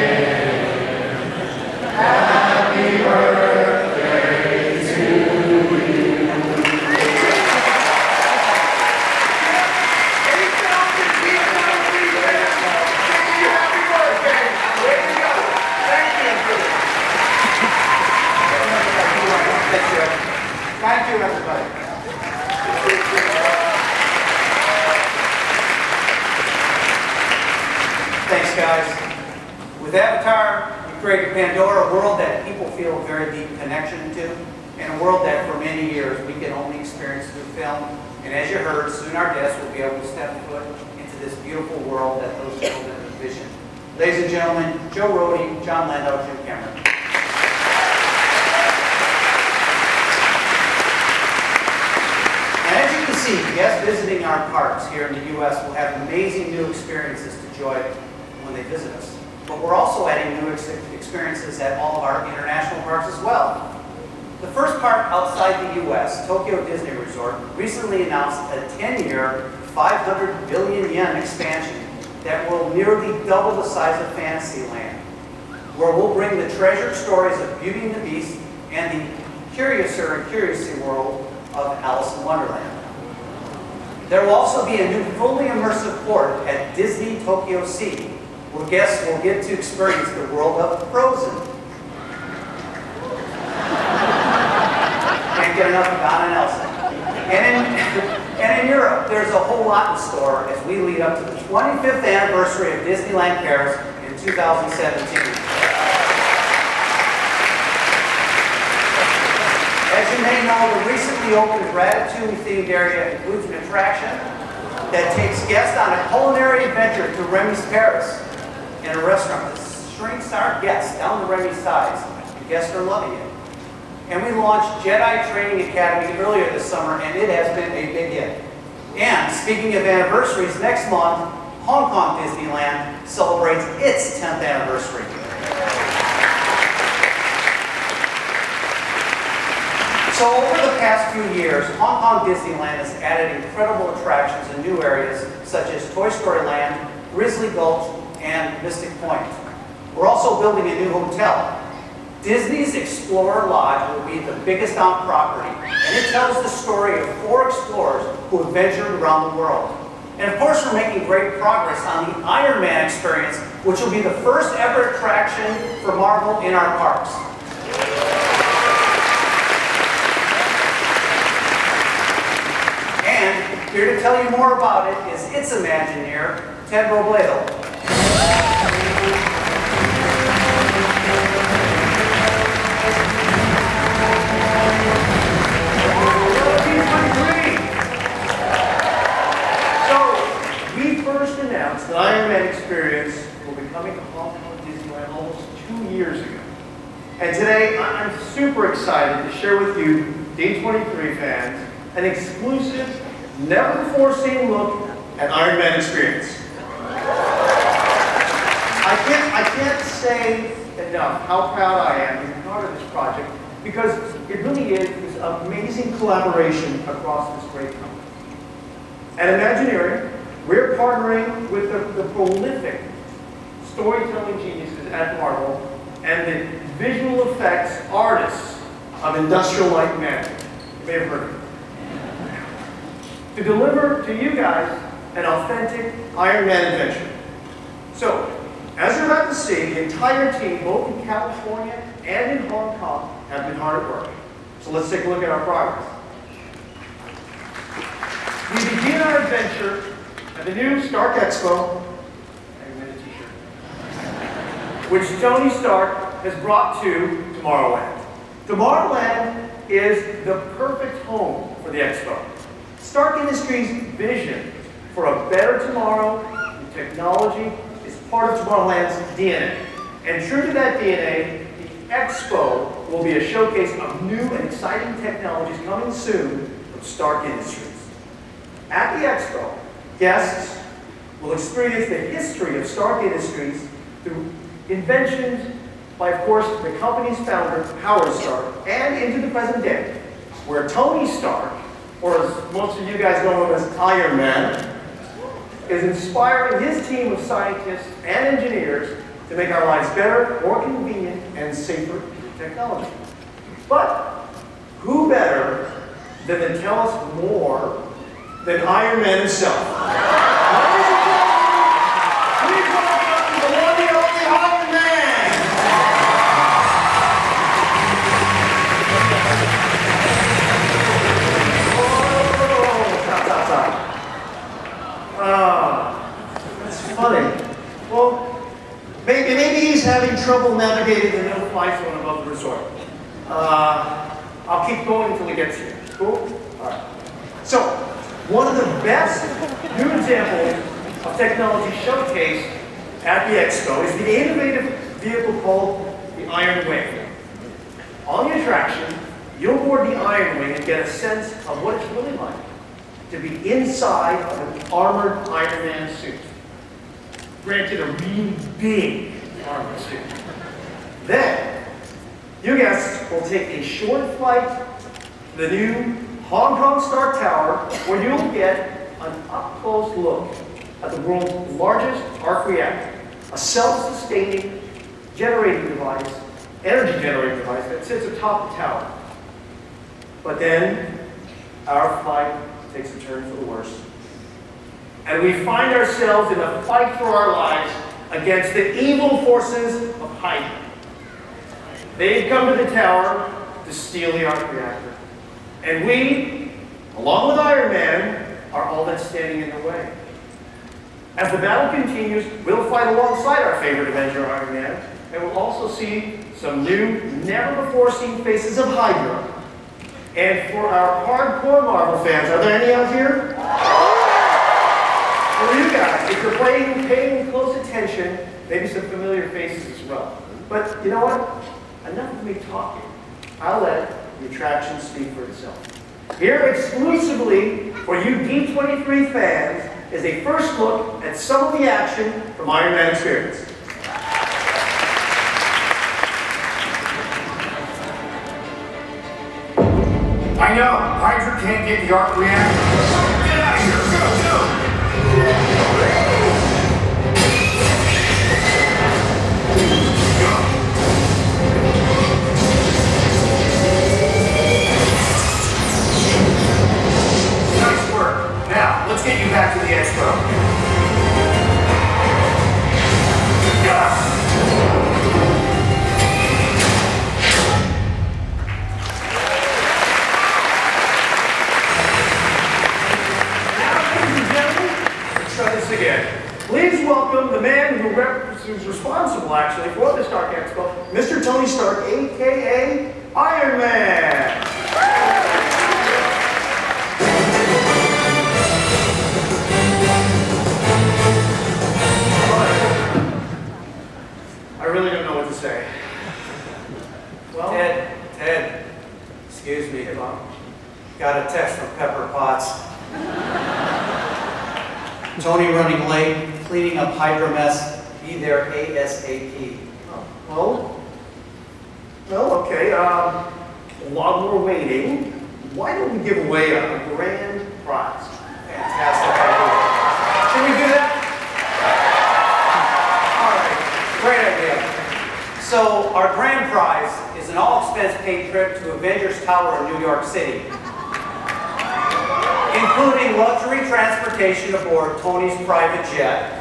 Happy birthday to you. Happy birthday. Way to go. Thank you. Thank you, everybody. Thanks, guys. With Avatar, we created Pandora, a world that people feel a very deep connection to. in a world that for many years we can only experience through film. And as you heard, soon our guests will be able to step foot into this beautiful world that those children envision. Ladies and gentlemen, Joe Rohde, John Landau, Jim Cameron. And as you can see, guests visiting our parks here in the U.S. will have amazing new experiences to enjoy when they visit us. But we're also adding new experiences at all of our international parks as well. The first park outside the U.S., Tokyo Disney Resort, recently announced a 10-year, 500 billion yen expansion that will nearly double the size of Fantasyland, where we'll bring the treasured stories of Beauty and the Beast and the curiouser and curiously world of Alice in Wonderland. There will also be a new fully immersive port at Disney Tokyo Sea, where guests will get to experience the world of Frozen. Can't get enough of Anna and Elsa. And in Europe, there's a whole lot in store as we lead up to the 25th anniversary of Disneyland Paris in 2017. As you may know, the recently opened Ratatouille-themed area includes an attraction that takes guests on a culinary adventure to Remy's Paris, in a restaurant that shrinks our guests down to Remy's size, and guests are loving it. And we launched Jedi Training Academy earlier this summer, and it has been a big hit. And speaking of anniversaries, next month, Hong Kong Disneyland celebrates its 10th anniversary. So over the past few years, Hong Kong Disneyland has added incredible attractions in new areas such as Toy Story Land, Grizzly Gulch, and Mystic Point. We're also building a new hotel. Disney's Explorer Lodge will be the biggest on property, and it tells the story of 4 explorers who adventured around the world. And of course, we're making great progress on the Iron Man experience, which will be the first ever attraction for Marvel in our parks. And here to tell you more about it is its Imagineer, Ted Robledo. Announced that Iron Man experience will be coming to Hong Kong Disneyland almost 2 years ago. And today, I'm super excited to share with you, D23 fans, an exclusive, never-before-seen look at Iron Man experience. I can't say enough how proud I am to be part of this project, because it really is this amazing collaboration across this great company. At Imagineering, we're partnering with the prolific storytelling geniuses at Marvel and the visual effects artists of Industrial Light and Magic. You may have heard of it. To deliver to you guys an authentic Iron Man adventure. So, as you're about to see, the entire team, both in California and in Hong Kong, have been hard at work. So let's take a look at our progress. We begin our adventure at the new Stark Expo, which Tony Stark has brought to Tomorrowland. Tomorrowland is the perfect home for the Expo. Stark Industries' vision for a better tomorrow in technology is part of Tomorrowland's DNA. And true to that DNA, the Expo will be a showcase of new and exciting technologies coming soon from Stark Industries. At the Expo, guests will experience the history of Stark Industries through inventions by, of course, the company's founder, Howard Stark, and into the present day, where Tony Stark, or as most of you guys know him as Iron Man, is inspiring his team of scientists and engineers to make our lives better, more convenient, and safer through technology. But who better than to tell us more than Iron Man himself? Ladies and gentlemen, please welcome the one and only Iron Man! That's funny. Well, maybe he's having trouble navigating the no-fly zone above the resort. I'll I'll keep going until he gets here. Cool? All right. So, one of the best new examples of technology showcased at the Expo is the innovative vehicle called the Iron Wing. On the attraction, you'll board the Iron Wing and get a sense of what it's really like to be inside of an armored Iron Man suit. Granted, a really big armored suit. Then, you guests will take a short flight to the new Hong Kong Star Tower, where you'll get an up-close look at the world's largest arc reactor, a self-sustaining generating device, energy generating device that sits atop the tower. But then, our flight takes a turn for the worse. And we find ourselves in a fight for our lives against the evil forces of Hydra. They've come to the tower to steal the arc reactor. And we, along with Iron Man, are all that's standing in the way. As the battle continues, we'll fight alongside our favorite Avenger, Iron Man, and we'll also see some new, never-before-seen faces of Hydra. And for our hardcore Marvel fans, are there any out here? For you guys, if you're paying close attention, maybe some familiar faces as well. But you know what? Enough of me talking. I'll let the attraction speak for itself. Here exclusively for you D23 fans is a first look at some of the action from Iron Man Experience. I know, Hydra can't get the arc reactor. Get out of here, go! Nice work. Now, let's get you back to the Expo. Again. Please welcome the man who's responsible, actually, for the Stark Expo, Mr. Tony Stark, a.k.a. Iron Man. I really don't know what to say. Well, Ted, excuse me. Got a text from Pepper Potts. Tony running late, cleaning up Hydra mess, be there ASAP. well, okay, while we're waiting, why don't we give away a grand prize? Fantastic idea. Should we do that? All right, great idea. So our grand prize is an all-expense paid trip to Avengers Tower in New York City, including luxury transportation aboard Tony's private jet,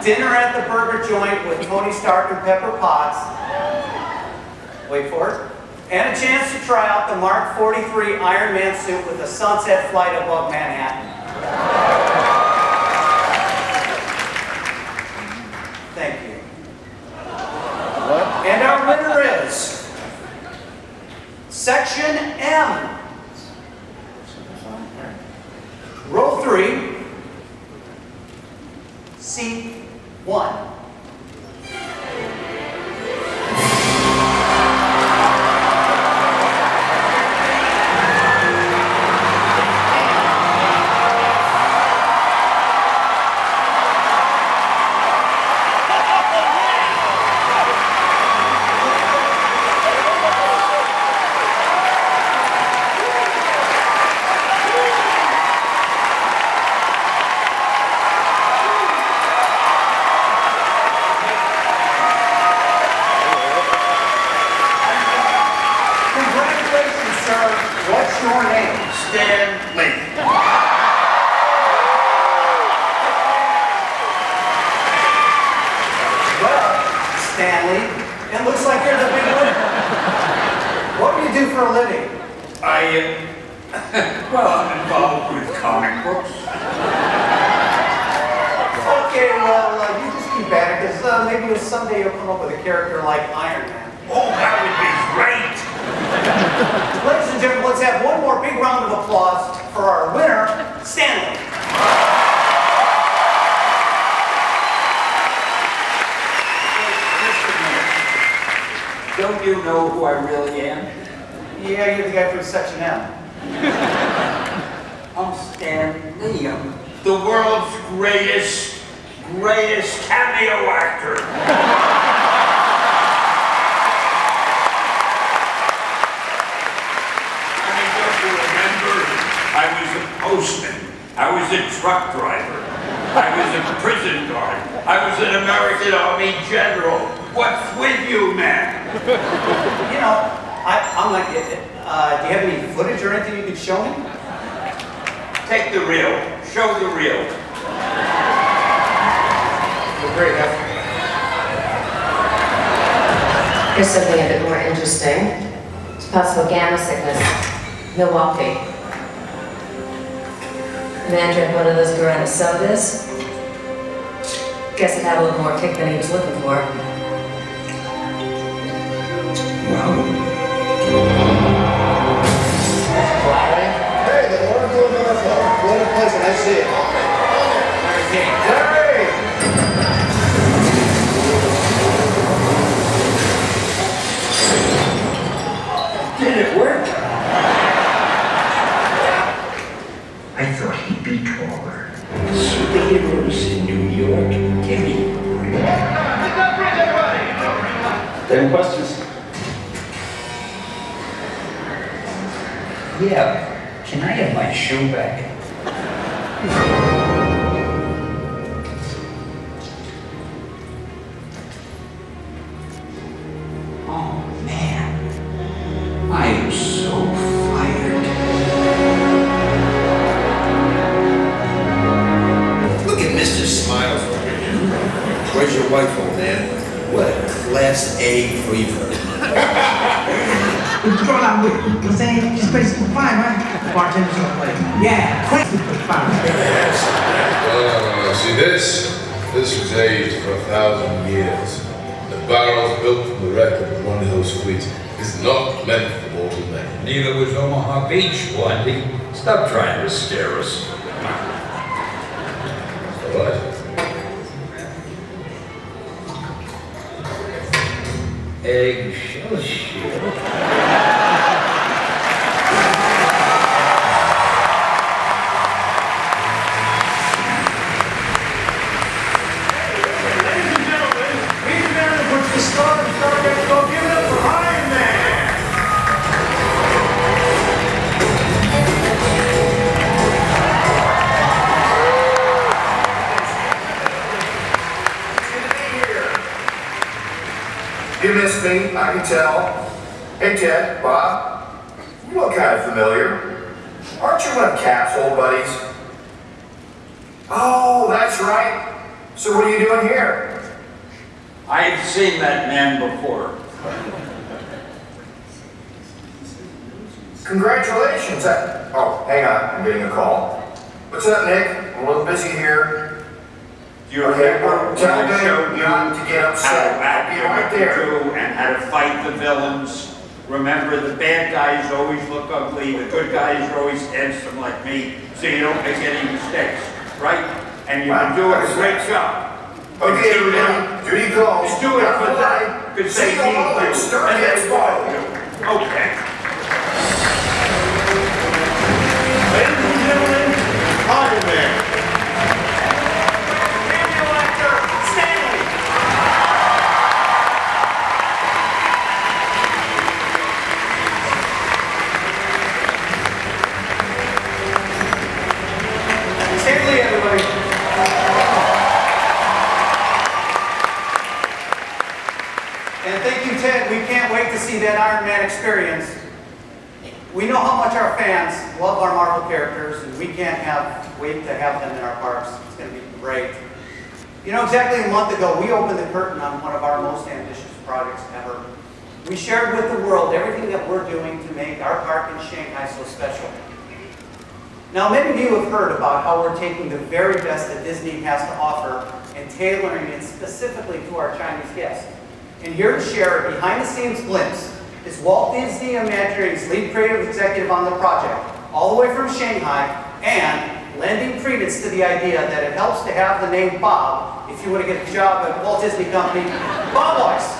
dinner at the burger joint with Tony Stark and Pepper Potts, wait for it, and a chance to try out the Mark 43 Iron Man suit with a sunset flight above Manhattan. Thank you. And our winner is Section M. Row 3, seat 1. What's your name? Stanley. Well, Stanley, it looks like you're the big winner. What do you do for a living? I'm involved with comic books. Okay, well, you just keep at it, because maybe someday you'll come up with a character like Iron Man. Oh, that would be great. Ladies and round of applause for our winner, Stanley. Don't you know who I really am? Yeah, you're the guy from Section M. I'm Stan Lee. I'm the world's greatest cameo actor. I mean, don't you remember? I was a postman. I was a truck driver. I was a prison guard. I was an American Army general. What's with you, man? You know, I'm like, do you have any footage or anything you could show me? Take the reel. Show the reel. Well, great, Here's something a bit more interesting. It's possible gamma sickness. Milwaukee. A man drank one of those Guarana sodas. Guess it had a little more kick than he was looking for. Wow. Hey, the Lord's doing on the floor. What a pleasure, I see it. Hey! Did it work? I thought he'd be taller. Superheroes in New York. Give me a break. Any questions? Yeah. Can I have my shoe back? Oh, man. I am so fired. Look at Mr. Smiles over here. Where's your wife, old man? What? Class A fever. What's going on with you? I'm saying, just basically fine, right? The bartender's gonna play. Yeah, crazy fine. See this? This was aged for 1,000 years. The barrels built from the wreck of Run Hill's fleet is not meant for mortal men. Neither was Omaha Beach, Blondie. Stop trying to scare us. All right. Eggshell shield. You missed me, I can tell. Hey Ted, Bob, you look kind of familiar. Aren't you one of Cap's old buddies? Oh, that's right. So what are you doing here? I've seen that man before. Congratulations. Oh, hang on, I'm getting a call. What's up, Nick? I'm a little busy here. You Okay, remember well, when tell I them showed you not to get upset. how I'll be right to there. do and how to fight the villains? Remember, the bad guys always look ugly, the good guys are always handsome like me, so you don't make any mistakes, right? And you've been doing a great job. Okay, Keep it everybody, up. duty calls. Just do it for that. Could say See you all thank at you, Star and that's Expo. what I do. Okay. Ladies and gentlemen, Iron Man. Cameo actor, Stanley. Stanley, everybody. And thank you, Ted. We can't wait to see that Iron Man experience. We know how much our fans love our Marvel characters, and we can't wait to have them in our parks. It's going to be great. You know, exactly a month ago, we opened the curtain on one of our most ambitious projects ever. We shared with the world everything that we're doing to make our park in Shanghai so special. Now, many of you have heard about how we're taking the very best that Disney has to offer and tailoring it specifically to our Chinese guests. And here to share a behind-the-scenes glimpse is Walt Disney Imagineering's lead creative executive on the project, all the way from Shanghai, and lending credence to the idea that it helps to have the name Bob if you want to get a job at Walt Disney Company. Bob Weiss.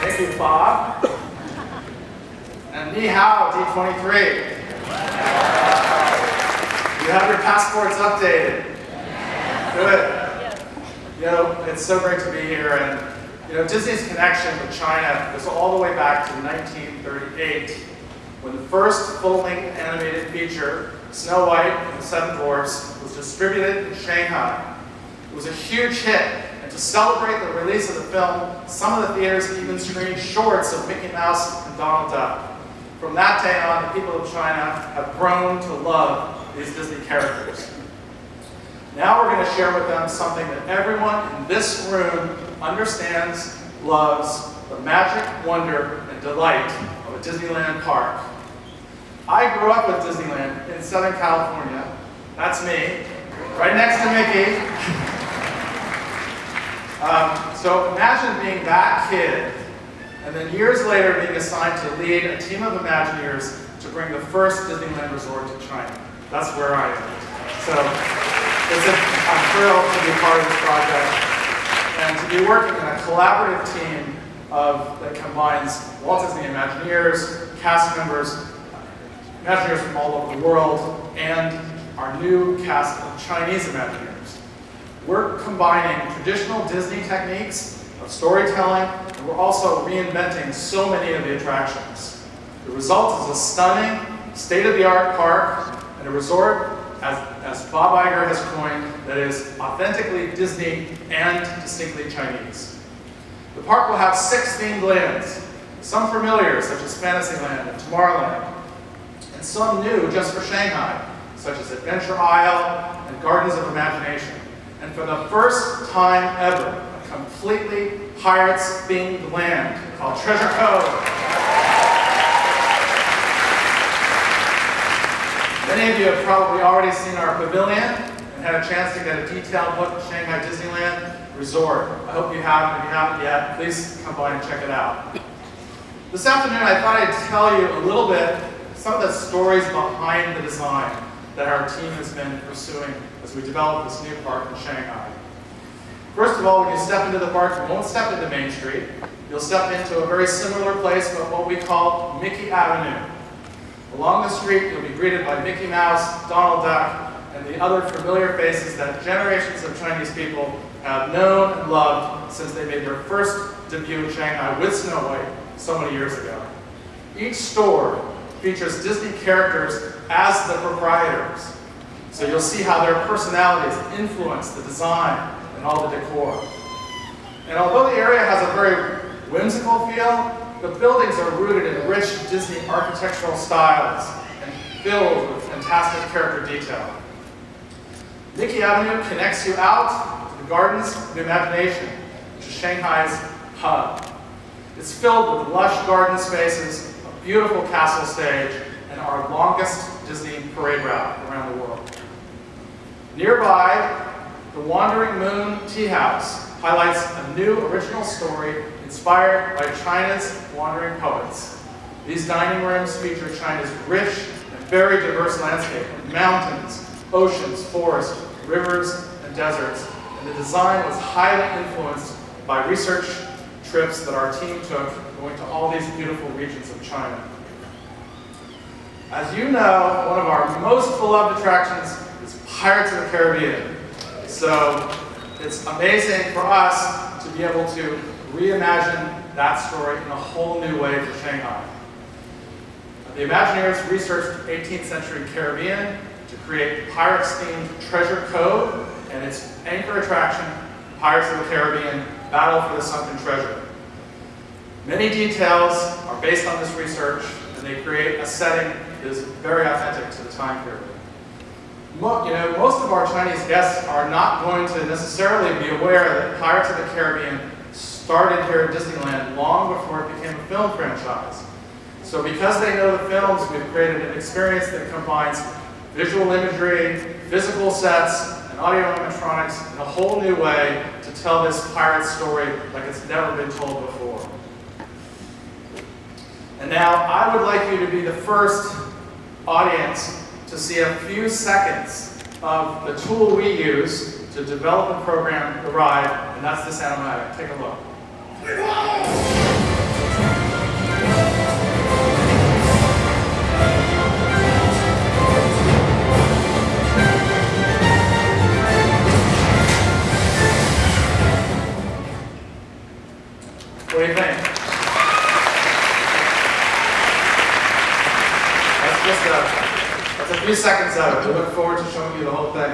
Thank you, Bob. And ni hao, D23. You have your passports updated. Good. You know, it's so great to be here. And, you know, Disney's connection with China goes all the way back to 1938, when the first full-length animated feature, Snow White and the Seven Dwarfs, was distributed in Shanghai. It was a huge hit. And to celebrate the release of the film, some of the theaters even screened shorts of Mickey Mouse and Donald Duck. From that day on, the people of China have grown to love these Disney characters. Now we're going to share with them something that everyone in this room understands, loves, the magic, wonder, and delight of a Disneyland park. I grew up with Disneyland in Southern California. That's me, right next to Mickey. So imagine being that kid, and then years later being assigned to lead a team of Imagineers to bring the first Disneyland resort to China. That's where I am. So I'm thrilled to be part of this project and to be working in a collaborative team that combines Walt Disney Imagineers, cast members, Imagineers from all over the world, and our new cast of Chinese Imagineers. We're combining traditional Disney techniques of storytelling, and we're also reinventing so many of the attractions. The result is a stunning, state-of-the-art park and a resort, as Bob Iger has coined, that is authentically Disney and distinctly Chinese. The park will have 6 themed lands, some familiar, such as Fantasyland and Tomorrowland, and some new just for Shanghai, such as Adventure Isle and Gardens of Imagination. And for the first time ever, a completely Pirates-themed land called Treasure Cove. Many of you have probably already seen our pavilion and had a chance to get a detailed look at Shanghai Disneyland Resort. I hope you have, and if you haven't yet, please come by and check it out. This afternoon, I thought I'd tell you a little bit, some of the stories behind the design that our team has been pursuing as we develop this new park in Shanghai. First of all, when you step into the park, you won't step into Main Street. You'll step into a very similar place, but what we call Mickey Avenue. Along the street, you'll be greeted by Mickey Mouse, Donald Duck, and the other familiar faces that generations of Chinese people have known and loved since they made their first debut in Shanghai with Snow White so many years ago. Each store features Disney characters as the proprietors. So you'll see how their personalities influence the design and all the decor. And although the area has a very whimsical feel, the buildings are rooted in rich Disney architectural styles and filled with fantastic character detail. Mickey Avenue connects you out to the Gardens of Imagination, which is Shanghai's hub. It's filled with lush garden spaces, a beautiful castle stage, and our longest Disney parade route around the world. Nearby, the Wandering Moon Tea House highlights a new original story inspired by China's wandering poets. These dining rooms feature China's rich and very diverse landscape of mountains, oceans, forests, rivers, and deserts, and the design was highly influenced by research trips that our team took going to all these beautiful regions of China. As you know, one of our most beloved attractions is Pirates of the Caribbean. So it's amazing for us to be able to reimagine that story in a whole new way for Shanghai. The Imagineers researched 18th century Caribbean to create Pirates-themed Treasure Cove and its anchor attraction, Pirates of the Caribbean, Battle for the Sunken Treasure. Many details are based on this research, and they create a setting that is very authentic to the time period. Most of our Chinese guests are not going to necessarily be aware that Pirates of the Caribbean started here at Disneyland long before it became a film franchise. So because they know the films, we've created an experience that combines visual imagery, physical sets, and and audio animatronics in a whole new way to tell this pirate story like it's never been told before. And now I would like you to be the first audience to see a few seconds of the tool we use to develop and program the ride, and that's this animatic. Take a look. What do you think? That's a few seconds of it. We look forward to showing you the whole thing.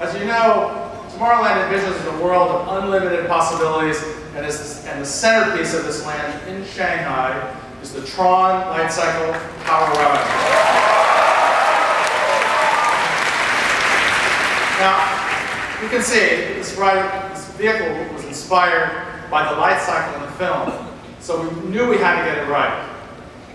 As you know, Tomorrowland envisions a world of unlimited possibilities, and the centerpiece of this land in Shanghai is the Tron Light Cycle Power Ride. Now, you can see this vehicle was inspired by the light cycle in the film, so we knew we had to get it right.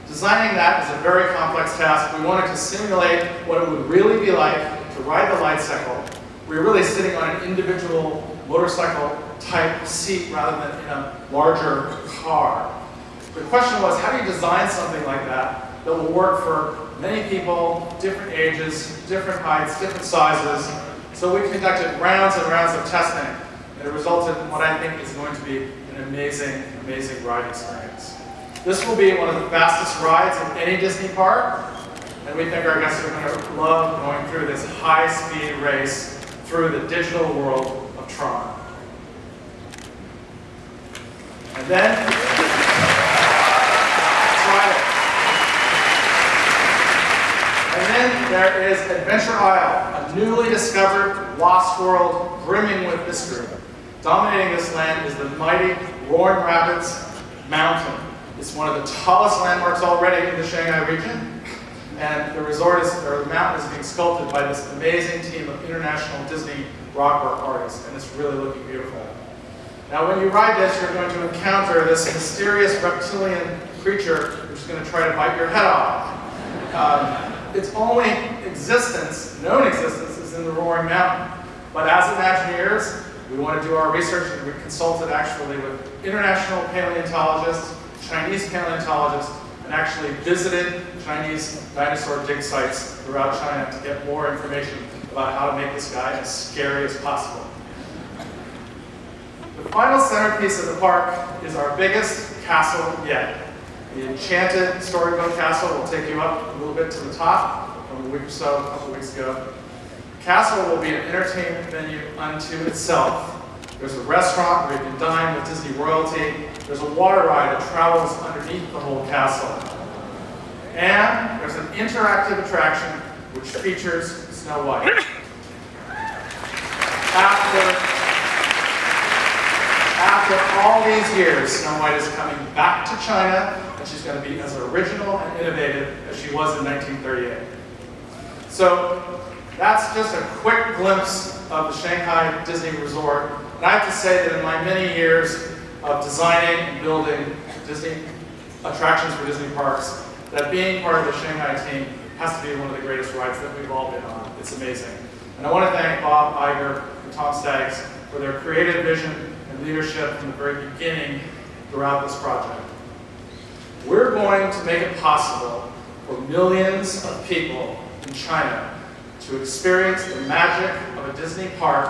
Designing that is a very complex task. We wanted to simulate what it would really be like to ride the light cycle. We were really sitting on an individual motorcycle type seat rather than in a larger car. The question was, how do you design something like that that will work for many people, different ages, different heights, different sizes? So we conducted rounds and rounds of testing, and it resulted in what I think is going to be an amazing, amazing ride experience. This will be one of the fastest rides in any Disney park, and we think our guests are going to love going through this high-speed race through the digital world of Tron. And then, try it. And then there is Adventure Isle, a newly discovered lost world brimming with mystery. Dominating this land is the mighty Roaring Rapids Mountain. It's one of the tallest landmarks already in the Shanghai region. And the mountain is being sculpted by this amazing team of international Disney rock art artists, and it's really looking beautiful. Now, when you ride this, you're going to encounter this mysterious reptilian creature which is going to try to bite your head off. Its only known existence, is in the Roaring Mountain. But as Imagineers, we want to do our research, and we consulted actually with international paleontologists, Chinese paleontologists, and actually visited Chinese dinosaur dig sites throughout China to get more information about how to make this guy as scary as possible. The final centerpiece of the park is our biggest castle yet. The enchanted storybook castle will take you up a little bit to the top from a week or so, a couple weeks ago. The castle will be an entertainment venue unto itself. There's a restaurant where you can dine with Disney royalty. There's a water ride that travels underneath the whole castle. And there's an interactive attraction which features Snow White. After all these years, Snow White is coming back to China, and she's going to be as original and innovative as she was in 1938. So that's just a quick glimpse of the Shanghai Disney Resort. And I have to say that in my many years of designing and building Disney attractions for Disney parks, that being part of the Shanghai team has to be one of the greatest rides that we've all been on. It's amazing. And I want to thank Bob Iger and Tom Staggs for their creative vision and leadership from the very beginning throughout this project. We're going to make it possible for millions of people in China to experience the magic of a Disney park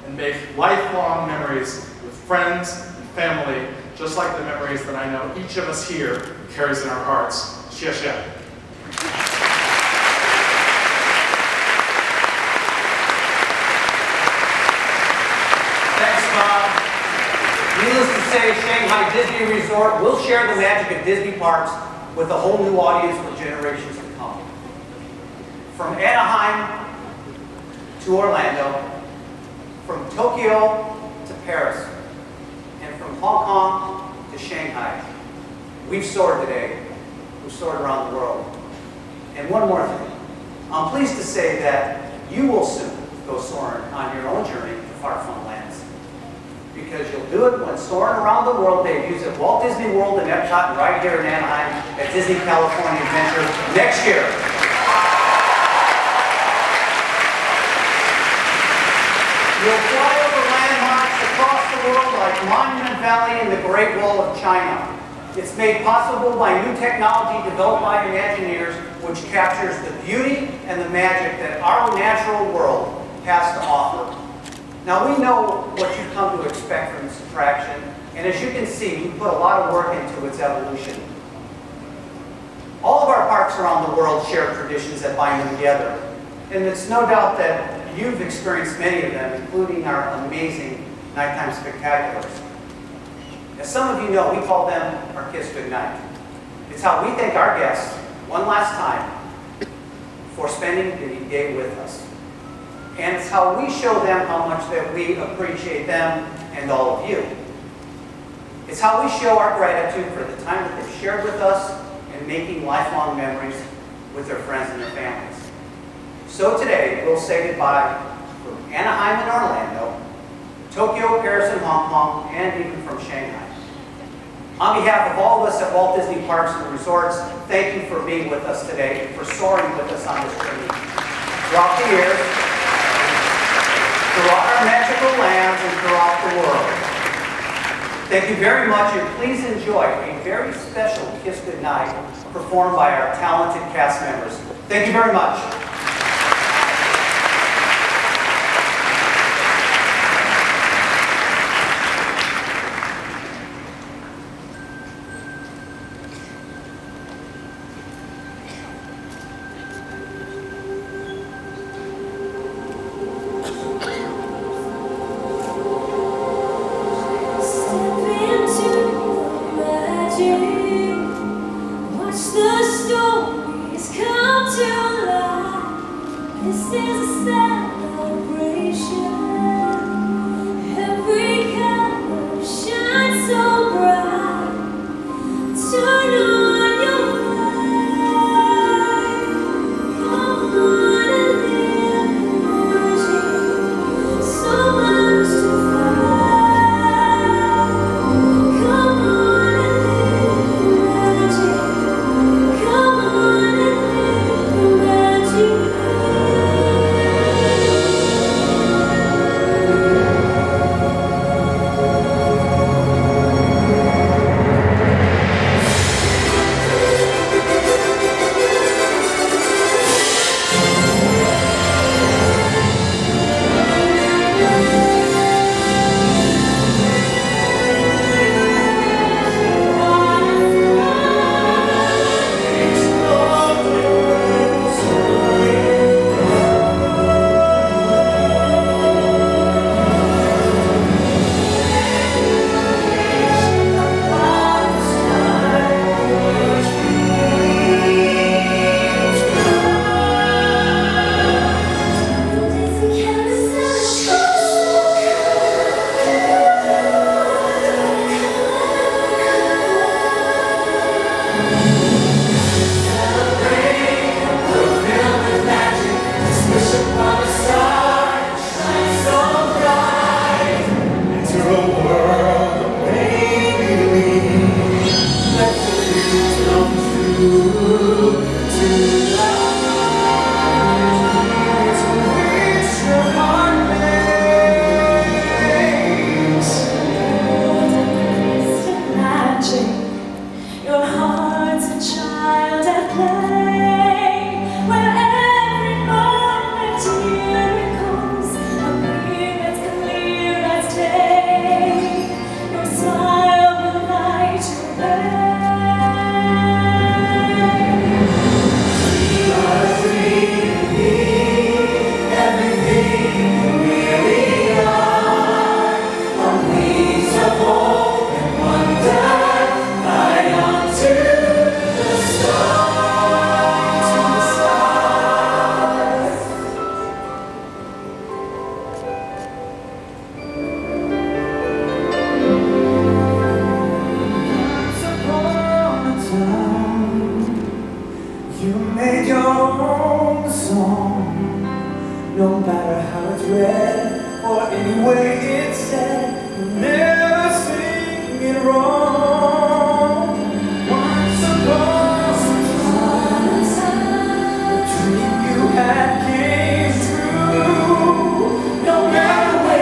and make lifelong memories with friends and family, just like the memories that I know each of us here carries in our hearts. Xie xie. Thanks, Bob. Needless to say, Shanghai Disney Resort will share the magic of Disney parks with a whole new audience for generations to come. From Anaheim to Orlando, from Tokyo to Paris, and from Hong Kong to Shanghai. We've soared today. We've soared around the world. And one more thing. I'm pleased to say that you will soon go soaring on your own journey to far-flung lands. Because you'll do it when soaring around the world debuts at Walt Disney World in Epcot and right here in Anaheim at Disney California Adventure next year. You'll fly over landmarks across the world like Monument Valley and the Great Wall of China. It's made possible by new technology developed by Imagineers, which captures the beauty and the magic that our natural world has to offer. Now, we know what you've come to expect from this attraction, and as you can see, we put a lot of work into its evolution. All of our parks around the world share traditions that bind them together, and it's no doubt that you've experienced many of them, including our amazing nighttime spectaculars. As some of you know, we call them our Kiss Goodnight. It's how we thank our guests one last time for spending the day with us. And it's how we show them how much that we appreciate them and all of you. It's how we show our gratitude for the time that they've shared with us and making lifelong memories with their friends and their families. So today, we'll say goodbye from Anaheim and Orlando, Tokyo, Paris, and Hong Kong, and even from Shanghai. On behalf of all of us at Walt Disney Parks and Resorts, thank you for being with us today and for soaring with us on this journey throughout the years, throughout our magical lands, and throughout the world. Thank you very much, and please enjoy a very special Kiss Goodnight performed by our talented cast members. Thank you very much. No matter where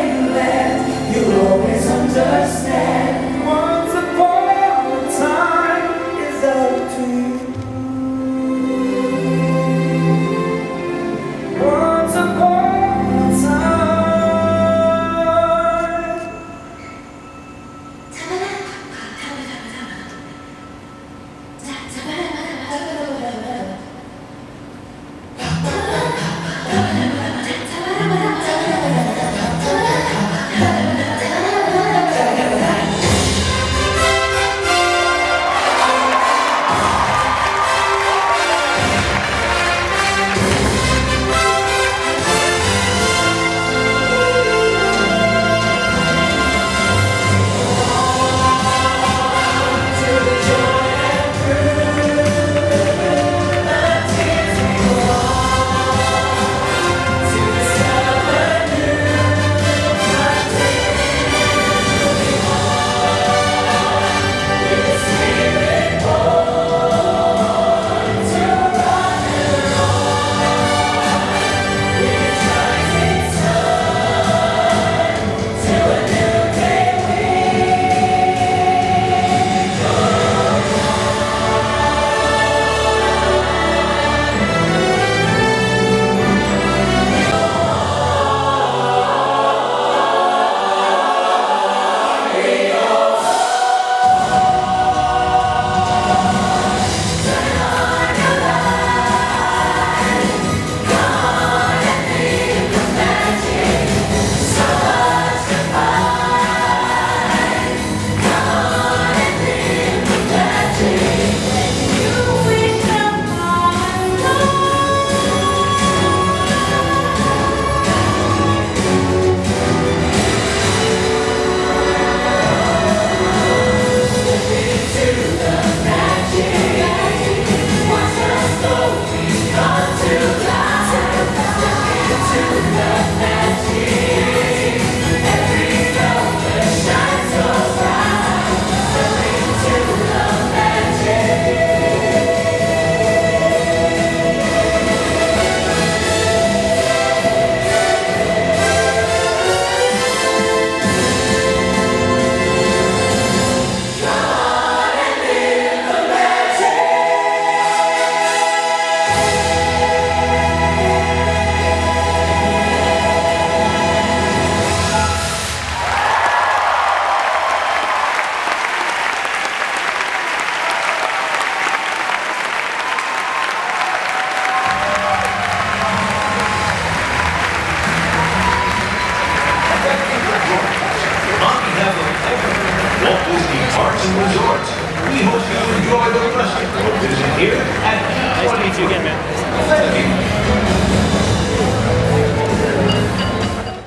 Parks and Resorts. We hope you enjoy the